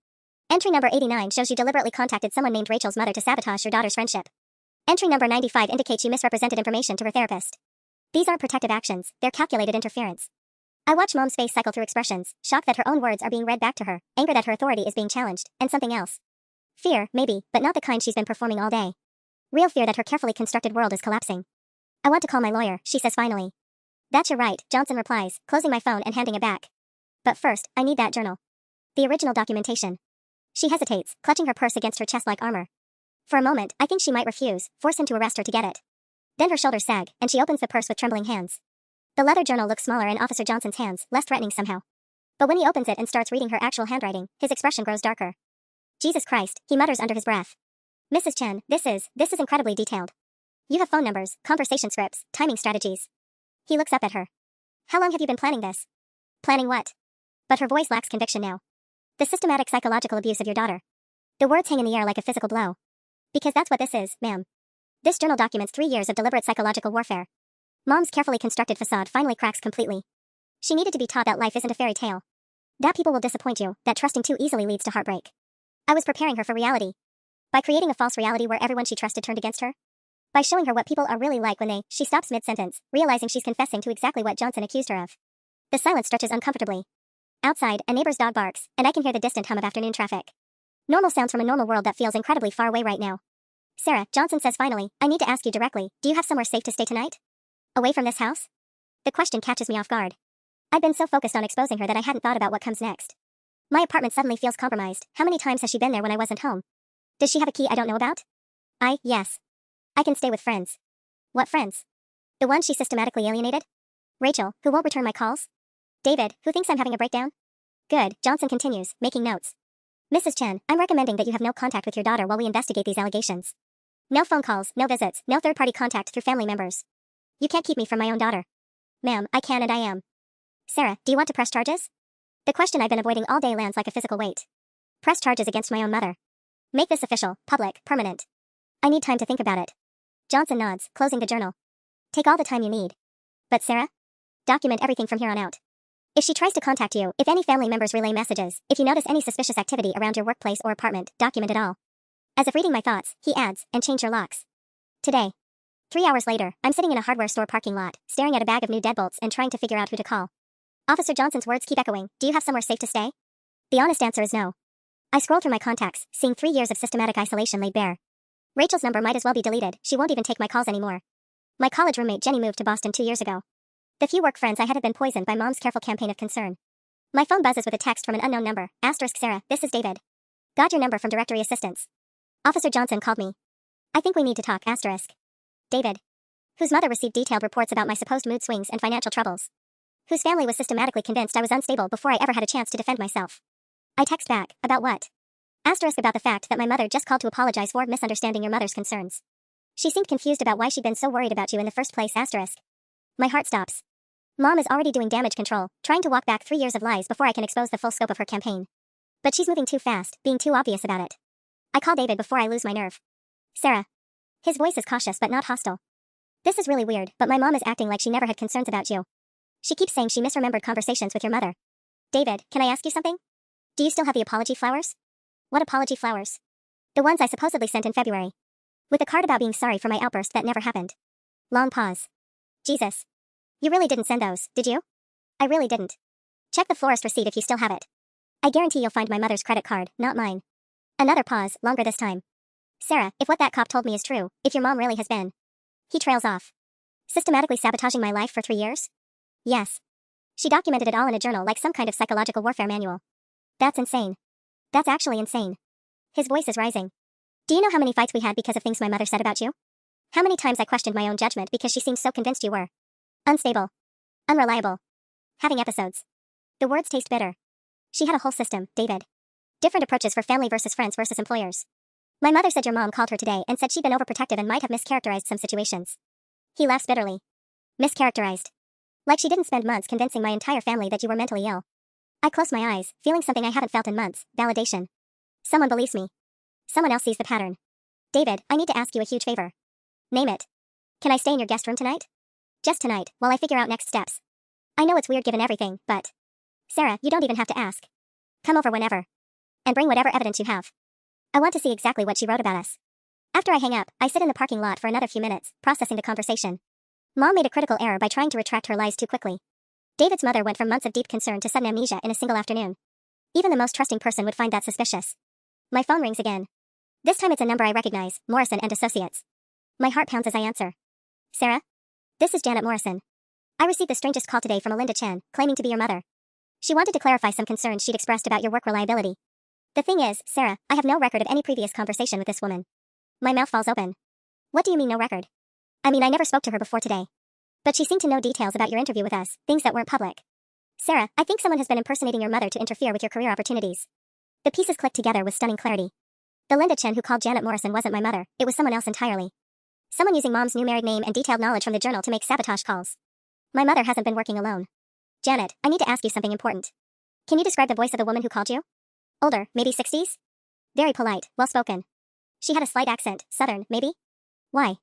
Entry number 89 shows you deliberately contacted someone named Rachel's mother to sabotage your daughter's friendship. Entry number 95 indicates you misrepresented information to her therapist. These aren't protective actions, they're calculated interference. I watch Mom's face cycle through expressions, shocked that her own words are being read back to her, anger that her authority is being challenged, and something else. Fear, maybe, but not the kind she's been performing all day. Real fear that her carefully constructed world is collapsing. I want to call my lawyer, she says finally. That's your right, Johnson replies, closing my phone and handing it back. But first, I need that journal. The original documentation. She hesitates, clutching her purse against her chest like armor. For a moment, I think she might refuse, force him to arrest her to get it. Then her shoulders sag, and she opens the purse with trembling hands. The leather journal looks smaller in Officer Johnson's hands, less threatening somehow. But when he opens it and starts reading her actual handwriting, his expression grows darker. Jesus Christ, he mutters under his breath. Mrs. Chen, this is incredibly detailed. You have phone numbers, conversation scripts, timing strategies. He looks up at her. How long have you been planning this? Planning what? But her voice lacks conviction now. The systematic psychological abuse of your daughter. The words hang in the air like a physical blow. Because that's what this is, ma'am. This journal documents 3 years of deliberate psychological warfare. Mom's carefully constructed facade finally cracks completely. She needed to be taught that life isn't a fairy tale. That people will disappoint you, that trusting too easily leads to heartbreak. I was preparing her for reality. By creating a false reality where everyone she trusted turned against her. By showing her what people are really like when she stops mid-sentence, realizing she's confessing to exactly what Johnson accused her of. The silence stretches uncomfortably. Outside, a neighbor's dog barks, and I can hear the distant hum of afternoon traffic. Normal sounds from a normal world that feels incredibly far away right now. Sarah, Johnson says finally, I need to ask you directly, do you have somewhere safe to stay tonight? Away from this house? The question catches me off guard. I'd been so focused on exposing her that I hadn't thought about what comes next. My apartment suddenly feels compromised. How many times has she been there when I wasn't home? Does she have a key I don't know about? Yes. I can stay with friends. What friends? The ones she systematically alienated? Rachel, who won't return my calls? David, who thinks I'm having a breakdown? Good, Johnson continues, making notes. Mrs. Chen, I'm recommending that you have no contact with your daughter while we investigate these allegations. No phone calls, no visits, no third-party contact through family members. You can't keep me from my own daughter. Ma'am, I can and I am. Sarah, do you want to press charges? The question I've been avoiding all day lands like a physical weight. Press charges against my own mother. Make this official, public, permanent. I need time to think about it. Johnson nods, closing the journal. Take all the time you need. But Sarah? Document everything from here on out. If she tries to contact you, if any family members relay messages, if you notice any suspicious activity around your workplace or apartment, document it all. As if reading my thoughts, he adds, and change your locks. Today. 3 hours later, I'm sitting in a hardware store parking lot, staring at a bag of new deadbolts and trying to figure out who to call. Officer Johnson's words keep echoing, do you have somewhere safe to stay? The honest answer is no. I scroll through my contacts, seeing 3 years of systematic isolation laid bare. Rachel's number might as well be deleted, she won't even take my calls anymore. My college roommate Jenny moved to Boston 2 years ago. The few work friends I had been poisoned by Mom's careful campaign of concern. My phone buzzes with a text from an unknown number. Sarah, this is David. Got your number from directory assistance. Officer Johnson called me. I think we need to talk. David. Whose mother received detailed reports about my supposed mood swings and financial troubles. Whose family was systematically convinced I was unstable before I ever had a chance to defend myself. I text back, about what? About the fact that my mother just called to apologize for misunderstanding your mother's concerns. She seemed confused about why she'd been so worried about you in the first place. My heart stops. Mom is already doing damage control, trying to walk back 3 years of lies before I can expose the full scope of her campaign. But she's moving too fast, being too obvious about it. I call David before I lose my nerve. Sarah. His voice is cautious but not hostile. This is really weird, but my mom is acting like she never had concerns about you. She keeps saying she misremembered conversations with your mother. David, can I ask you something? Do you still have the apology flowers? What apology flowers? The ones I supposedly sent in February. With a card about being sorry for my outburst that never happened. Long pause. Jesus. You really didn't send those, did you? I really didn't. Check the florist receipt if you still have it. I guarantee you'll find my mother's credit card, not mine. Another pause, longer this time. Sarah, if what that cop told me is true, if your mom really has been. He trails off. Systematically sabotaging my life for 3 years? Yes. She documented it all in a journal like some kind of psychological warfare manual. That's insane. That's actually insane. His voice is rising. Do you know how many fights we had because of things my mother said about you? How many times I questioned my own judgment because she seemed so convinced you were unstable, unreliable, having episodes. The words taste bitter. She had a whole system, David. Different approaches for family versus friends versus employers. My mother said your mom called her today and said she'd been overprotective and might have mischaracterized some situations. He laughs bitterly. Mischaracterized. Like she didn't spend months convincing my entire family that you were mentally ill. I close my eyes, feeling something I haven't felt in months, validation. Someone believes me. Someone else sees the pattern. David, I need to ask you a huge favor. Name it. Can I stay in your guest room tonight? Just tonight, while I figure out next steps. I know it's weird given everything, but... Sarah, you don't even have to ask. Come over whenever. And bring whatever evidence you have. I want to see exactly what she wrote about us. After I hang up, I sit in the parking lot for another few minutes, processing the conversation. Mom made a critical error by trying to retract her lies too quickly. David's mother went from months of deep concern to sudden amnesia in a single afternoon. Even the most trusting person would find that suspicious. My phone rings again. This time it's a number I recognize, Morrison and Associates. My heart pounds as I answer. Sarah? This is Janet Morrison. I received the strangest call today from Melinda Chen, claiming to be your mother. She wanted to clarify some concerns she'd expressed about your work reliability. The thing is, Sarah, I have no record of any previous conversation with this woman. My mouth falls open. What do you mean no record? I mean I never spoke to her before today. But she seemed to know details about your interview with us, things that weren't public. Sarah, I think someone has been impersonating your mother to interfere with your career opportunities. The pieces clicked together with stunning clarity. The Linda Chen who called Janet Morrison wasn't my mother, it was someone else entirely. Someone using Mom's new married name and detailed knowledge from the journal to make sabotage calls. My mother hasn't been working alone. Janet, I need to ask you something important. Can you describe the voice of the woman who called you? Older, maybe 60s? Very polite, well-spoken. She had a slight accent, southern, maybe? Why?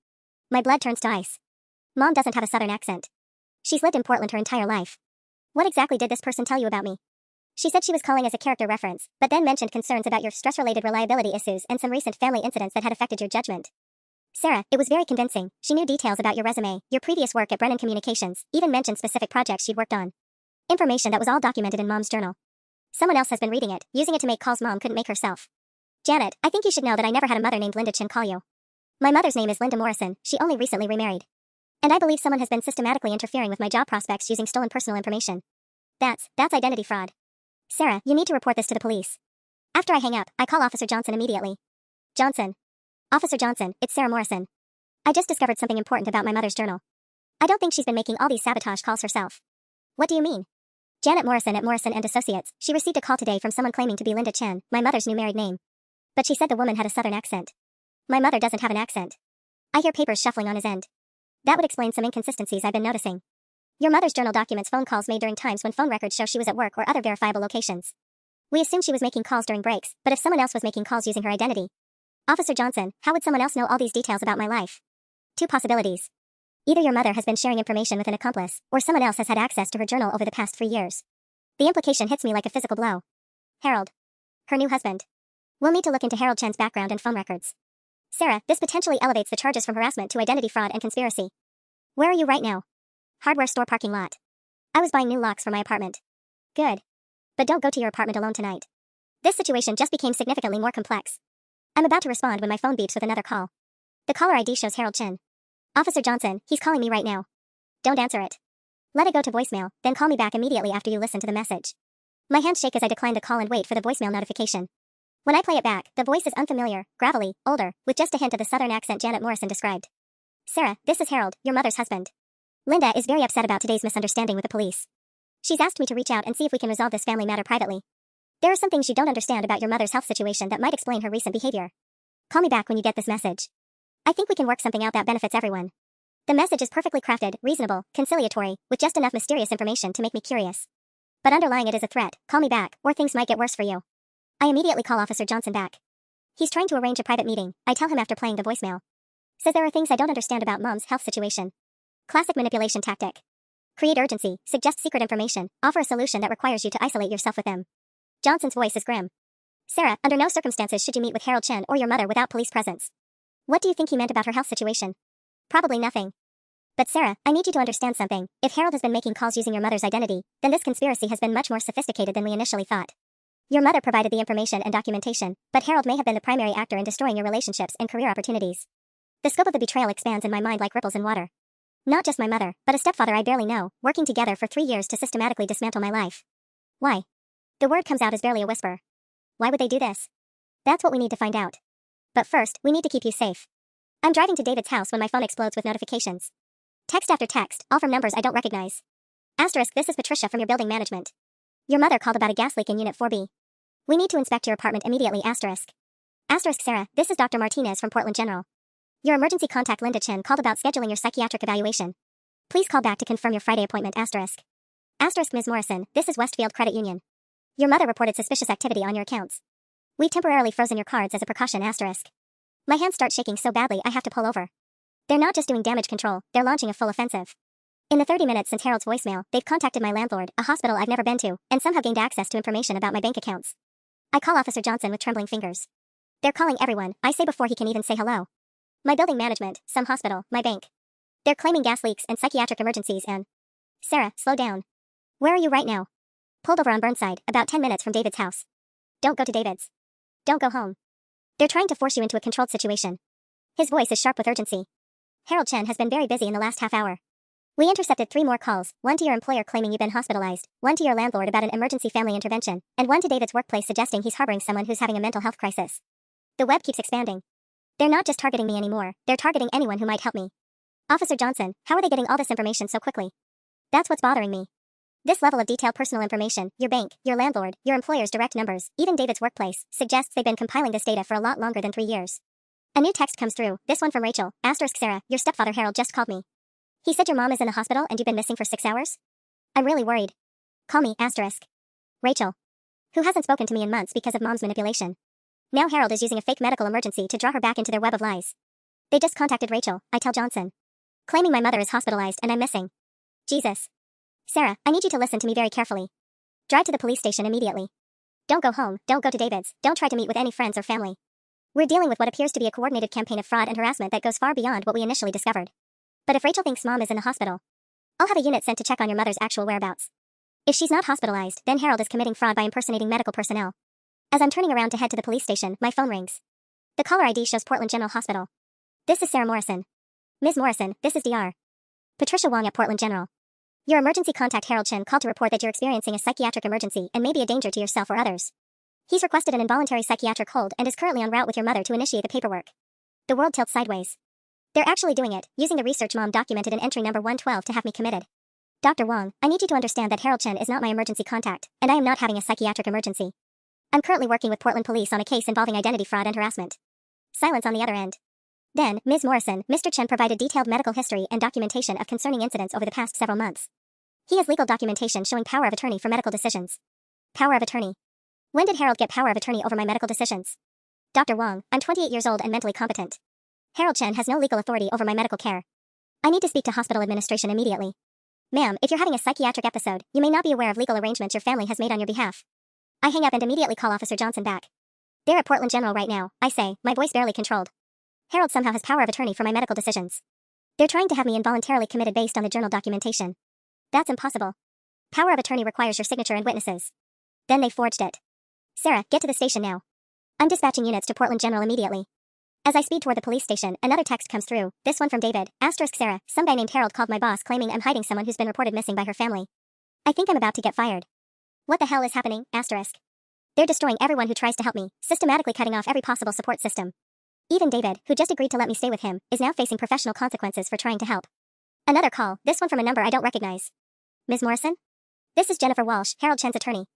My blood turns to ice. Mom doesn't have a southern accent. She's lived in Portland her entire life. What exactly did this person tell you about me? She said she was calling as a character reference, but then mentioned concerns about your stress-related reliability issues and some recent family incidents that had affected your judgment. Sarah, it was very convincing. She knew details about your resume, your previous work at Brennan Communications, even mentioned specific projects she'd worked on. Information that was all documented in Mom's journal. Someone else has been reading it, using it to make calls mom couldn't make herself. Janet, I think you should know that I never had a mother named Linda Chin call you. My mother's name is Linda Morrison, she only recently remarried. And I believe someone has been systematically interfering with my job prospects using stolen personal information. That's identity fraud. Sarah, you need to report this to the police. After I hang up, I call Officer Johnson immediately. Johnson. Officer Johnson, it's Sarah Morrison. I just discovered something important about my mother's journal. I don't think she's been making all these sabotage calls herself. What do you mean? Janet Morrison at Morrison and Associates, she received a call today from someone claiming to be Linda Chen, my mother's new married name. But she said the woman had a southern accent. My mother doesn't have an accent. I hear papers shuffling on his end. That would explain some inconsistencies I've been noticing. Your mother's journal documents phone calls made during times when phone records show she was at work or other verifiable locations. We assumed she was making calls during breaks, but if someone else was making calls using her identity. Officer Johnson, how would someone else know all these details about my life? Two possibilities. Either your mother has been sharing information with an accomplice, or someone else has had access to her journal over the past 3 years. The implication hits me like a physical blow. Harold. Her new husband. We'll need to look into Harold Chen's background and phone records. Sarah, this potentially elevates the charges from harassment to identity fraud and conspiracy. Where are you right now? Hardware store parking lot. I was buying new locks for my apartment. Good. But don't go to your apartment alone tonight. This situation just became significantly more complex. I'm about to respond when my phone beeps with another call. The caller ID shows Harold Chen. Officer Johnson, he's calling me right now. Don't answer it. Let it go to voicemail, then call me back immediately after you listen to the message. My hands shake as I decline the call and wait for the voicemail notification. When I play it back, the voice is unfamiliar, gravelly, older, with just a hint of the southern accent Janet Morrison described. Sarah, this is Harold, your mother's husband. Linda is very upset about today's misunderstanding with the police. She's asked me to reach out and see if we can resolve this family matter privately. There are some things you don't understand about your mother's health situation that might explain her recent behavior. Call me back when you get this message. I think we can work something out that benefits everyone. The message is perfectly crafted, reasonable, conciliatory, with just enough mysterious information to make me curious. But underlying it is a threat, call me back, or things might get worse for you. I immediately call Officer Johnson back. He's trying to arrange a private meeting, I tell him after playing the voicemail. Says there are things I don't understand about mom's health situation. Classic manipulation tactic. Create urgency, suggest secret information, offer a solution that requires you to isolate yourself with them. Johnson's voice is grim. Sarah, under no circumstances should you meet with Harold Chen or your mother without police presence. What do you think he meant about her health situation? Probably nothing. But Sarah, I need you to understand something. If Harold has been making calls using your mother's identity, then this conspiracy has been much more sophisticated than we initially thought. Your mother provided the information and documentation, but Harold may have been the primary actor in destroying your relationships and career opportunities. The scope of the betrayal expands in my mind like ripples in water. Not just my mother, but a stepfather I barely know, working together for 3 years to systematically dismantle my life. Why? The word comes out as barely a whisper. Why would they do this? That's what we need to find out. But first, we need to keep you safe. I'm driving to David's house when my phone explodes with notifications. Text after text, all from numbers I don't recognize. Asterisk, this is Patricia from your building management. Your mother called about a gas leak in Unit 4B. We need to inspect your apartment immediately. Asterisk. Asterisk, Sarah, this is Dr. Martinez from Portland General. Your emergency contact Linda Chen called about scheduling your psychiatric evaluation. Please call back to confirm your Friday appointment. Asterisk. Asterisk, Ms. Morrison, this is Westfield Credit Union. Your mother reported suspicious activity on your accounts. We've temporarily frozen your cards as a precaution. Asterisk. My hands start shaking so badly I have to pull over. They're not just doing damage control, they're launching a full offensive. In the 30 minutes since Harold's voicemail, they've contacted my landlord, a hospital I've never been to, and somehow gained access to information about my bank accounts. I call Officer Johnson with trembling fingers. They're calling everyone, I say before he can even say hello. My building management, some hospital, my bank. They're claiming gas leaks and psychiatric emergencies and... Sarah, slow down. Where are you right now? Pulled over on Burnside, about 10 minutes from David's house. Don't go to David's. Don't go home. They're trying to force you into a controlled situation. His voice is sharp with urgency. Harold Chen has been very busy in the last half hour. We intercepted 3 more calls, one to your employer claiming you've been hospitalized, one to your landlord about an emergency family intervention, and one to David's workplace suggesting he's harboring someone who's having a mental health crisis. The web keeps expanding. They're not just targeting me anymore, they're targeting anyone who might help me. Officer Johnson, how are they getting all this information so quickly? That's what's bothering me. This level of detailed personal information, your bank, your landlord, your employer's direct numbers, even David's workplace, suggests they've been compiling this data for a lot longer than 3 years. A new text comes through, this one from Rachel, asterisk Sarah, your stepfather Harold just called me. He said your mom is in the hospital and you've been missing for 6 hours? I'm really worried. Call me, asterisk. Rachel. Who hasn't spoken to me in months because of mom's manipulation. Now Harold is using a fake medical emergency to draw her back into their web of lies. They just contacted Rachel, I tell Johnson. Claiming my mother is hospitalized and I'm missing. Jesus. Sarah, I need you to listen to me very carefully. Drive to the police station immediately. Don't go home, don't go to David's, don't try to meet with any friends or family. We're dealing with what appears to be a coordinated campaign of fraud and harassment that goes far beyond what we initially discovered. But if Rachel thinks mom is in the hospital, I'll have a unit sent to check on your mother's actual whereabouts. If she's not hospitalized, then Harold is committing fraud by impersonating medical personnel. As I'm turning around to head to the police station, my phone rings. The caller ID shows Portland General Hospital. This is Sarah Morrison. Ms. Morrison, this is Dr. Patricia Wong at Portland General. Your emergency contact Harold Chen called to report that you're experiencing a psychiatric emergency and may be a danger to yourself or others. He's requested an involuntary psychiatric hold and is currently en route with your mother to initiate the paperwork. The world tilts sideways. They're actually doing it, using the research Mom documented in entry number 112 to have me committed. Dr. Wong, I need you to understand that Harold Chen is not my emergency contact, and I am not having a psychiatric emergency. I'm currently working with Portland Police on a case involving identity fraud and harassment. Silence on the other end. Then, Ms. Morrison, Mr. Chen provided detailed medical history and documentation of concerning incidents over the past several months. He has legal documentation showing power of attorney for medical decisions. Power of attorney. When did Harold get power of attorney over my medical decisions? Dr. Wong, I'm 28 years old and mentally competent. Harold Chen has no legal authority over my medical care. I need to speak to hospital administration immediately. Ma'am, if you're having a psychiatric episode, you may not be aware of legal arrangements your family has made on your behalf. I hang up and immediately call Officer Johnson back. They're at Portland General right now, I say, my voice barely controlled. Harold somehow has power of attorney for my medical decisions. They're trying to have me involuntarily committed based on the journal documentation. That's impossible. Power of attorney requires your signature and witnesses. Then they forged it. Sarah, get to the station now. I'm dispatching units to Portland General immediately. As I speed toward the police station, another text comes through, this one from David, *Sarah, some guy named Harold called my boss claiming I'm hiding someone who's been reported missing by her family. I think I'm about to get fired. What the hell is happening, *? They're destroying everyone who tries to help me, systematically cutting off every possible support system. Even David, who just agreed to let me stay with him, is now facing professional consequences for trying to help. Another call, this one from a number I don't recognize. Ms. Morrison? This is Jennifer Walsh, Harold Chen's attorney.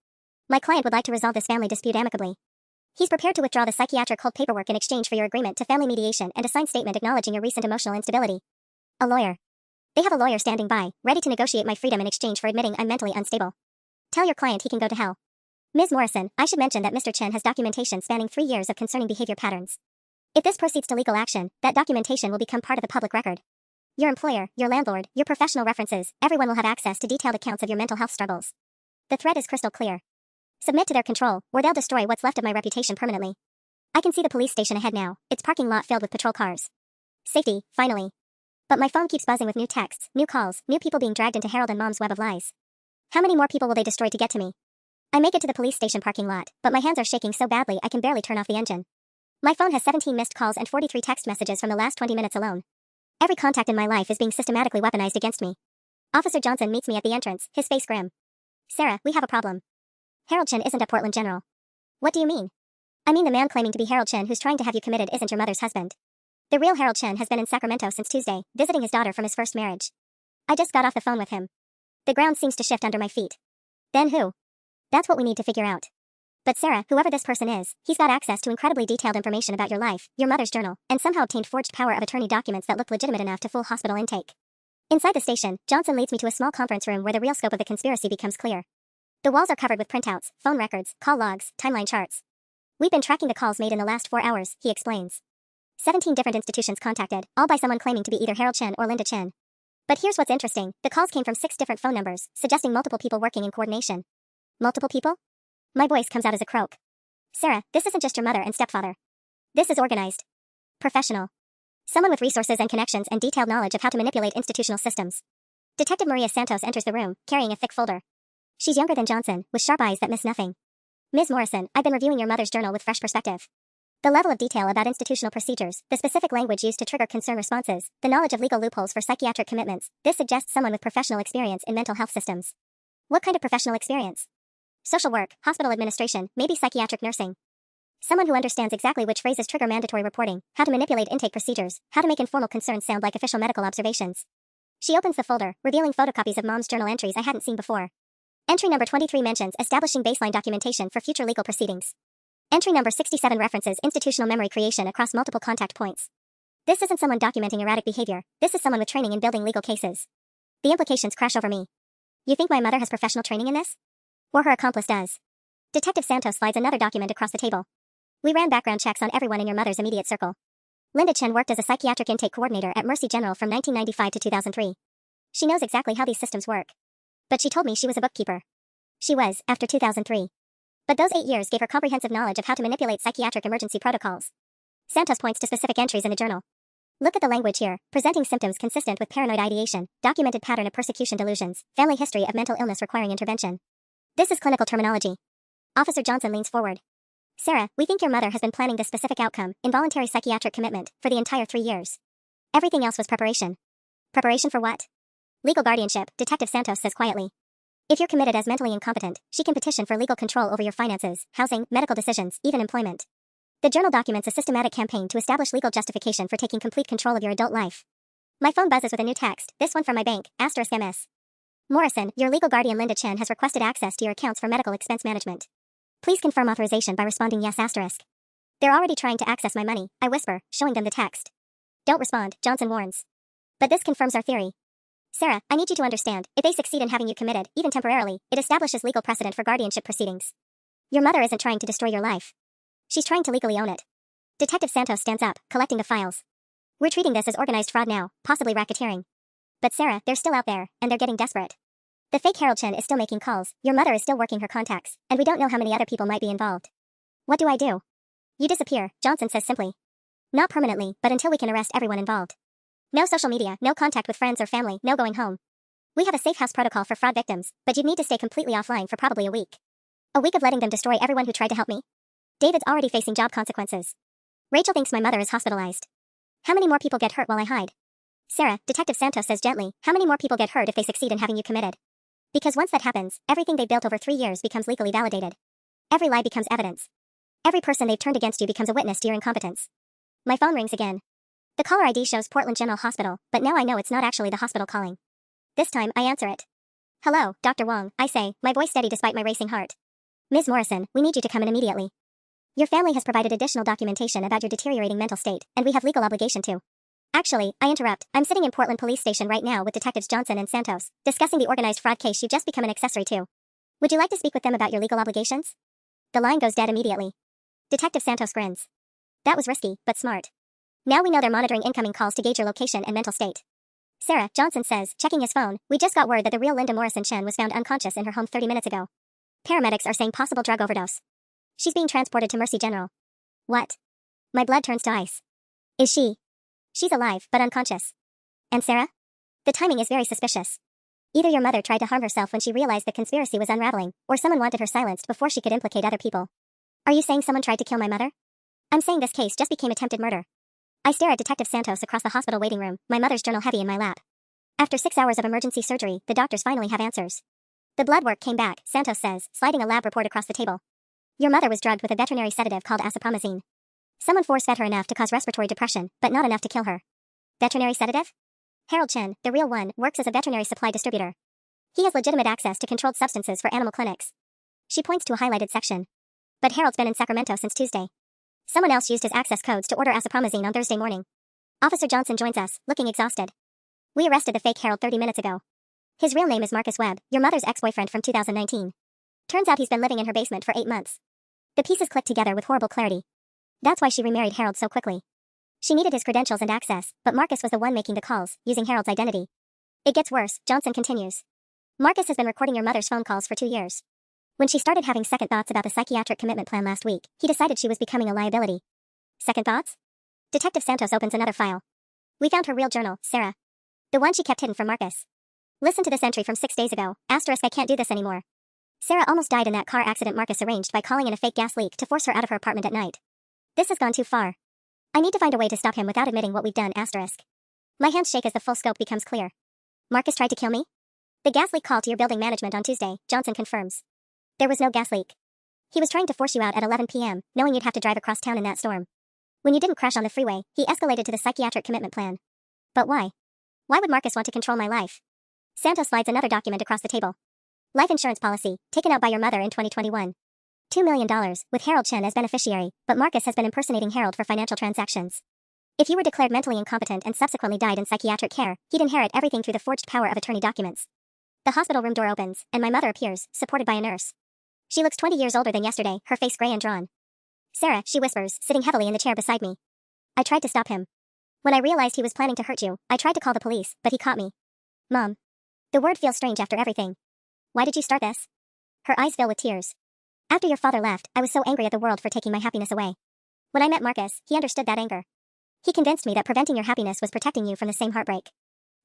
My client would like to resolve this family dispute amicably. He's prepared to withdraw the psychiatric hold paperwork in exchange for your agreement to family mediation and a signed statement acknowledging your recent emotional instability. A lawyer. They have a lawyer standing by, ready to negotiate my freedom in exchange for admitting I'm mentally unstable. Tell your client he can go to hell. Ms. Morrison, I should mention that Mr. Chen has documentation spanning 3 years of concerning behavior patterns. If this proceeds to legal action, that documentation will become part of the public record. Your employer, your landlord, your professional references, everyone will have access to detailed accounts of your mental health struggles. The threat is crystal clear. Submit to their control, or they'll destroy what's left of my reputation permanently. I can see the police station ahead now, its parking lot filled with patrol cars. Safety, finally. But my phone keeps buzzing with new texts, new calls, new people being dragged into Harold and Mom's web of lies. How many more people will they destroy to get to me? I make it to the police station parking lot, but my hands are shaking so badly I can barely turn off the engine. My phone has 17 missed calls and 43 text messages from the last 20 minutes alone. Every contact in my life is being systematically weaponized against me. Officer Johnson meets me at the entrance, his face grim. Sarah, we have a problem. Harold Chen isn't at Portland General. What do you mean? I mean the man claiming to be Harold Chen who's trying to have you committed isn't your mother's husband. The real Harold Chen has been in Sacramento since Tuesday, visiting his daughter from his first marriage. I just got off the phone with him. The ground seems to shift under my feet. Then who? That's what we need to figure out. But Sarah, whoever this person is, he's got access to incredibly detailed information about your life, your mother's journal, and somehow obtained forged power of attorney documents that look legitimate enough to fool hospital intake. Inside the station, Johnson leads me to a small conference room where the real scope of the conspiracy becomes clear. The walls are covered with printouts, phone records, call logs, timeline charts. We've been tracking the calls made in the last 4 hours, he explains. 17 different institutions contacted, all by someone claiming to be either Harold Chen or Linda Chen. But here's what's interesting, the calls came from 6 different phone numbers, suggesting multiple people working in coordination. Multiple people? My voice comes out as a croak. Sarah, this isn't just your mother and stepfather. This is organized. Professional. Someone with resources and connections and detailed knowledge of how to manipulate institutional systems. Detective Maria Santos enters the room, carrying a thick folder. She's younger than Johnson, with sharp eyes that miss nothing. Ms. Morrison, I've been reviewing your mother's journal with fresh perspective. The level of detail about institutional procedures, the specific language used to trigger concern responses, the knowledge of legal loopholes for psychiatric commitments, this suggests someone with professional experience in mental health systems. What kind of professional experience? Social work, hospital administration, maybe psychiatric nursing. Someone who understands exactly which phrases trigger mandatory reporting, how to manipulate intake procedures, how to make informal concerns sound like official medical observations. She opens the folder, revealing photocopies of Mom's journal entries I hadn't seen before. Entry number 23 mentions establishing baseline documentation for future legal proceedings. Entry number 67 references institutional memory creation across multiple contact points. This isn't someone documenting erratic behavior, this is someone with training in building legal cases. The implications crash over me. You think my mother has professional training in this? Or her accomplice does? Detective Santos slides another document across the table. We ran background checks on everyone in your mother's immediate circle. Linda Chen worked as a psychiatric intake coordinator at Mercy General from 1995 to 2003. She knows exactly how these systems work. But she told me she was a bookkeeper. She was, after 2003. But those 8 years gave her comprehensive knowledge of how to manipulate psychiatric emergency protocols. Santos points to specific entries in the journal. Look at the language here, presenting symptoms consistent with paranoid ideation, documented pattern of persecution delusions, family history of mental illness requiring intervention. This is clinical terminology. Officer Johnson leans forward. Sarah, we think your mother has been planning this specific outcome, involuntary psychiatric commitment, for the entire 3 years. Everything else was preparation. Preparation for what? Legal guardianship, Detective Santos says quietly. If you're committed as mentally incompetent, she can petition for legal control over your finances, housing, medical decisions, even employment. The journal documents a systematic campaign to establish legal justification for taking complete control of your adult life. My phone buzzes with a new text, this one from my bank, *MS. Morrison, your legal guardian Linda Chen has requested access to your accounts for medical expense management. Please confirm authorization by responding yes *. They're already trying to access my money, I whisper, showing them the text. Don't respond, Johnson warns. But this confirms our theory. Sarah, I need you to understand, if they succeed in having you committed, even temporarily, it establishes legal precedent for guardianship proceedings. Your mother isn't trying to destroy your life. She's trying to legally own it. Detective Santos stands up, collecting the files. We're treating this as organized fraud now, possibly racketeering. But Sarah, they're still out there, and they're getting desperate. The fake Harold Chen is still making calls, your mother is still working her contacts, and we don't know how many other people might be involved. What do I do? You disappear, Johnson says simply. Not permanently, but until we can arrest everyone involved. No social media, no contact with friends or family, no going home. We have a safe house protocol for fraud victims, but you'd need to stay completely offline for probably a week. A week of letting them destroy everyone who tried to help me? David's already facing job consequences. Rachel thinks my mother is hospitalized. How many more people get hurt while I hide? Sarah, Detective Santos says gently, how many more people get hurt if they succeed in having you committed? Because once that happens, everything they built over 3 years becomes legally validated. Every lie becomes evidence. Every person they've turned against you becomes a witness to your incompetence. My phone rings again. The caller ID shows Portland General Hospital, but now I know it's not actually the hospital calling. This time, I answer it. Hello, Dr. Wong, I say, my voice steady despite my racing heart. Ms. Morrison, we need you to come in immediately. Your family has provided additional documentation about your deteriorating mental state, and we have legal obligation to. Actually, I interrupt, I'm sitting in Portland Police Station right now with Detectives Johnson and Santos, discussing the organized fraud case you've just become an accessory to. Would you like to speak with them about your legal obligations? The line goes dead immediately. Detective Santos grins. That was risky, but smart. Now we know they're monitoring incoming calls to gauge your location and mental state. Sarah, Johnson says, checking his phone, we just got word that the real Linda Morrison Chen was found unconscious in her home 30 minutes ago. Paramedics are saying possible drug overdose. She's being transported to Mercy General. What? My blood turns to ice. Is she? She's alive, but unconscious. And Sarah? The timing is very suspicious. Either your mother tried to harm herself when she realized the conspiracy was unraveling, or someone wanted her silenced before she could implicate other people. Are you saying someone tried to kill my mother? I'm saying this case just became attempted murder. I stare at Detective Santos across the hospital waiting room, my mother's journal heavy in my lap. After 6 hours of emergency surgery, the doctors finally have answers. The blood work came back, Santos says, sliding a lab report across the table. Your mother was drugged with a veterinary sedative called acepromazine. Someone force-fed her enough to cause respiratory depression, but not enough to kill her. Veterinary sedative? Harold Chen, the real one, works as a veterinary supply distributor. He has legitimate access to controlled substances for animal clinics. She points to a highlighted section. But Harold's been in Sacramento since Tuesday. Someone else used his access codes to order acepromazine on Thursday morning. Officer Johnson joins us, looking exhausted. We arrested the fake Harold 30 minutes ago. His real name is Marcus Webb, your mother's ex-boyfriend from 2019. Turns out he's been living in her basement for 8 months. The pieces click together with horrible clarity. That's why she remarried Harold so quickly. She needed his credentials and access, but Marcus was the one making the calls, using Harold's identity. It gets worse, Johnson continues. Marcus has been recording your mother's phone calls for 2 years. When she started having second thoughts about the psychiatric commitment plan last week, he decided she was becoming a liability. Second thoughts? Detective Santos opens another file. We found her real journal, Sarah. The one she kept hidden from Marcus. Listen to this entry from 6 days ago, *I can't do this anymore. Sarah almost died in that car accident Marcus arranged by calling in a fake gas leak to force her out of her apartment at night. This has gone too far. I need to find a way to stop him without admitting what we've done, *. My hands shake as the full scope becomes clear. Marcus tried to kill me? The gas leak call to your building management on Tuesday, Johnson confirms. There was no gas leak. He was trying to force you out at 11 p.m., knowing you'd have to drive across town in that storm. When you didn't crash on the freeway, he escalated to the psychiatric commitment plan. But why? Why would Marcus want to control my life? Santos slides another document across the table. Life insurance policy, taken out by your mother in 2021. $2 million, with Harold Chen as beneficiary, but Marcus has been impersonating Harold for financial transactions. If you were declared mentally incompetent and subsequently died in psychiatric care, he'd inherit everything through the forged power of attorney documents. The hospital room door opens, and my mother appears, supported by a nurse. She looks 20 years older than yesterday, her face gray and drawn. Sarah, she whispers, sitting heavily in the chair beside me. I tried to stop him. When I realized he was planning to hurt you, I tried to call the police, but he caught me. Mom. The word feels strange after everything. Why did you start this? Her eyes fill with tears. After your father left, I was so angry at the world for taking my happiness away. When I met Marcus, he understood that anger. He convinced me that preventing your happiness was protecting you from the same heartbreak.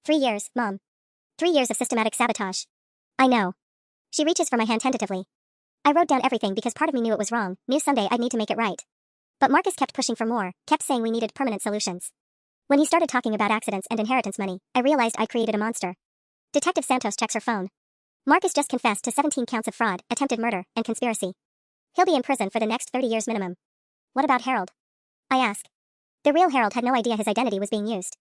3 years, Mom. 3 years of systematic sabotage. I know. She reaches for my hand tentatively. I wrote down everything because part of me knew it was wrong, knew someday I'd need to make it right. But Marcus kept pushing for more, kept saying we needed permanent solutions. When he started talking about accidents and inheritance money, I realized I'd created a monster. Detective Santos checks her phone. Marcus just confessed to 17 counts of fraud, attempted murder, and conspiracy. He'll be in prison for the next 30 years minimum. What about Harold? I ask. The real Harold had no idea his identity was being used.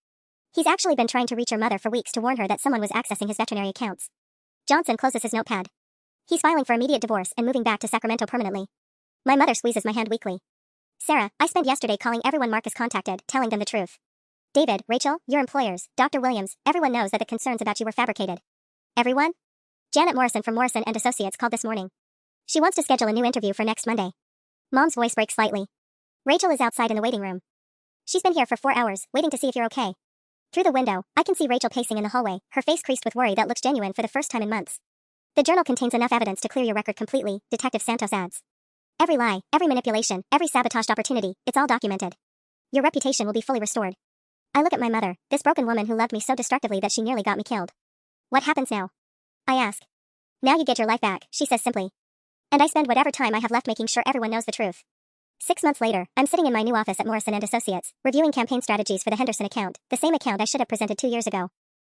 He's actually been trying to reach your mother for weeks to warn her that someone was accessing his veterinary accounts. Johnson closes his notepad. He's filing for immediate divorce and moving back to Sacramento permanently. My mother squeezes my hand weakly. Sarah, I spent yesterday calling everyone Marcus contacted, telling them the truth. David, Rachel, your employers, Dr. Williams, everyone knows that the concerns about you were fabricated. Everyone? Janet Morrison from Morrison and Associates called this morning. She wants to schedule a new interview for next Monday. Mom's voice breaks slightly. Rachel is outside in the waiting room. She's been here for 4 hours, waiting to see if you're okay. Through the window, I can see Rachel pacing in the hallway, her face creased with worry that looks genuine for the first time in months. The journal contains enough evidence to clear your record completely, Detective Santos adds. Every lie, every manipulation, every sabotaged opportunity, it's all documented. Your reputation will be fully restored. I look at my mother, this broken woman who loved me so destructively that she nearly got me killed. What happens now? I ask. Now you get your life back, she says simply. And I spend whatever time I have left making sure everyone knows the truth. 6 months later, I'm sitting in my new office at Morrison and Associates, reviewing campaign strategies for the Henderson account, the same account I should have presented 2 years ago.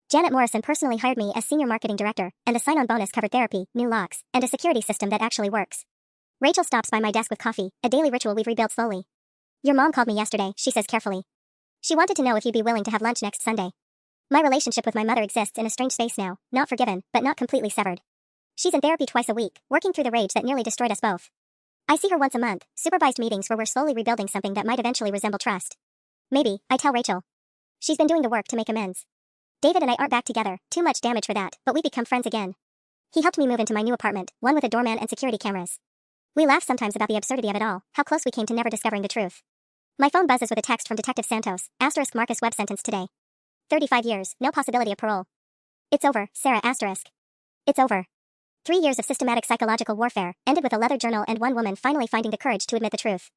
Janet Morrison personally hired me as senior marketing director, and the sign-on bonus covered therapy, new locks, and a security system that actually works. Rachel stops by my desk with coffee, a daily ritual we've rebuilt slowly. Your mom called me yesterday, she says carefully. She wanted to know if you'd be willing to have lunch next Sunday. My relationship with my mother exists in a strange space now, not forgiven, but not completely severed. She's in therapy twice a week, working through the rage that nearly destroyed us both. I see her once a month, supervised meetings where we're slowly rebuilding something that might eventually resemble trust. Maybe, I tell Rachel. She's been doing the work to make amends. David and I aren't back together, too much damage for that, but we become friends again. He helped me move into my new apartment, one with a doorman and security cameras. We laugh sometimes about the absurdity of it all, how close we came to never discovering the truth. My phone buzzes with a text from Detective Santos, * Marcus web sentence today. 35 years, no possibility of parole. It's over, Sarah *. It's over. 3 years of systematic psychological warfare, ended with a leather journal and one woman finally finding the courage to admit the truth.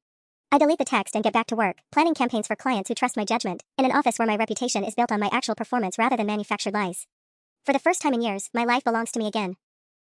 I delete the text and get back to work, planning campaigns for clients who trust my judgment, in an office where my reputation is built on my actual performance rather than manufactured lies. For the first time in years, my life belongs to me again.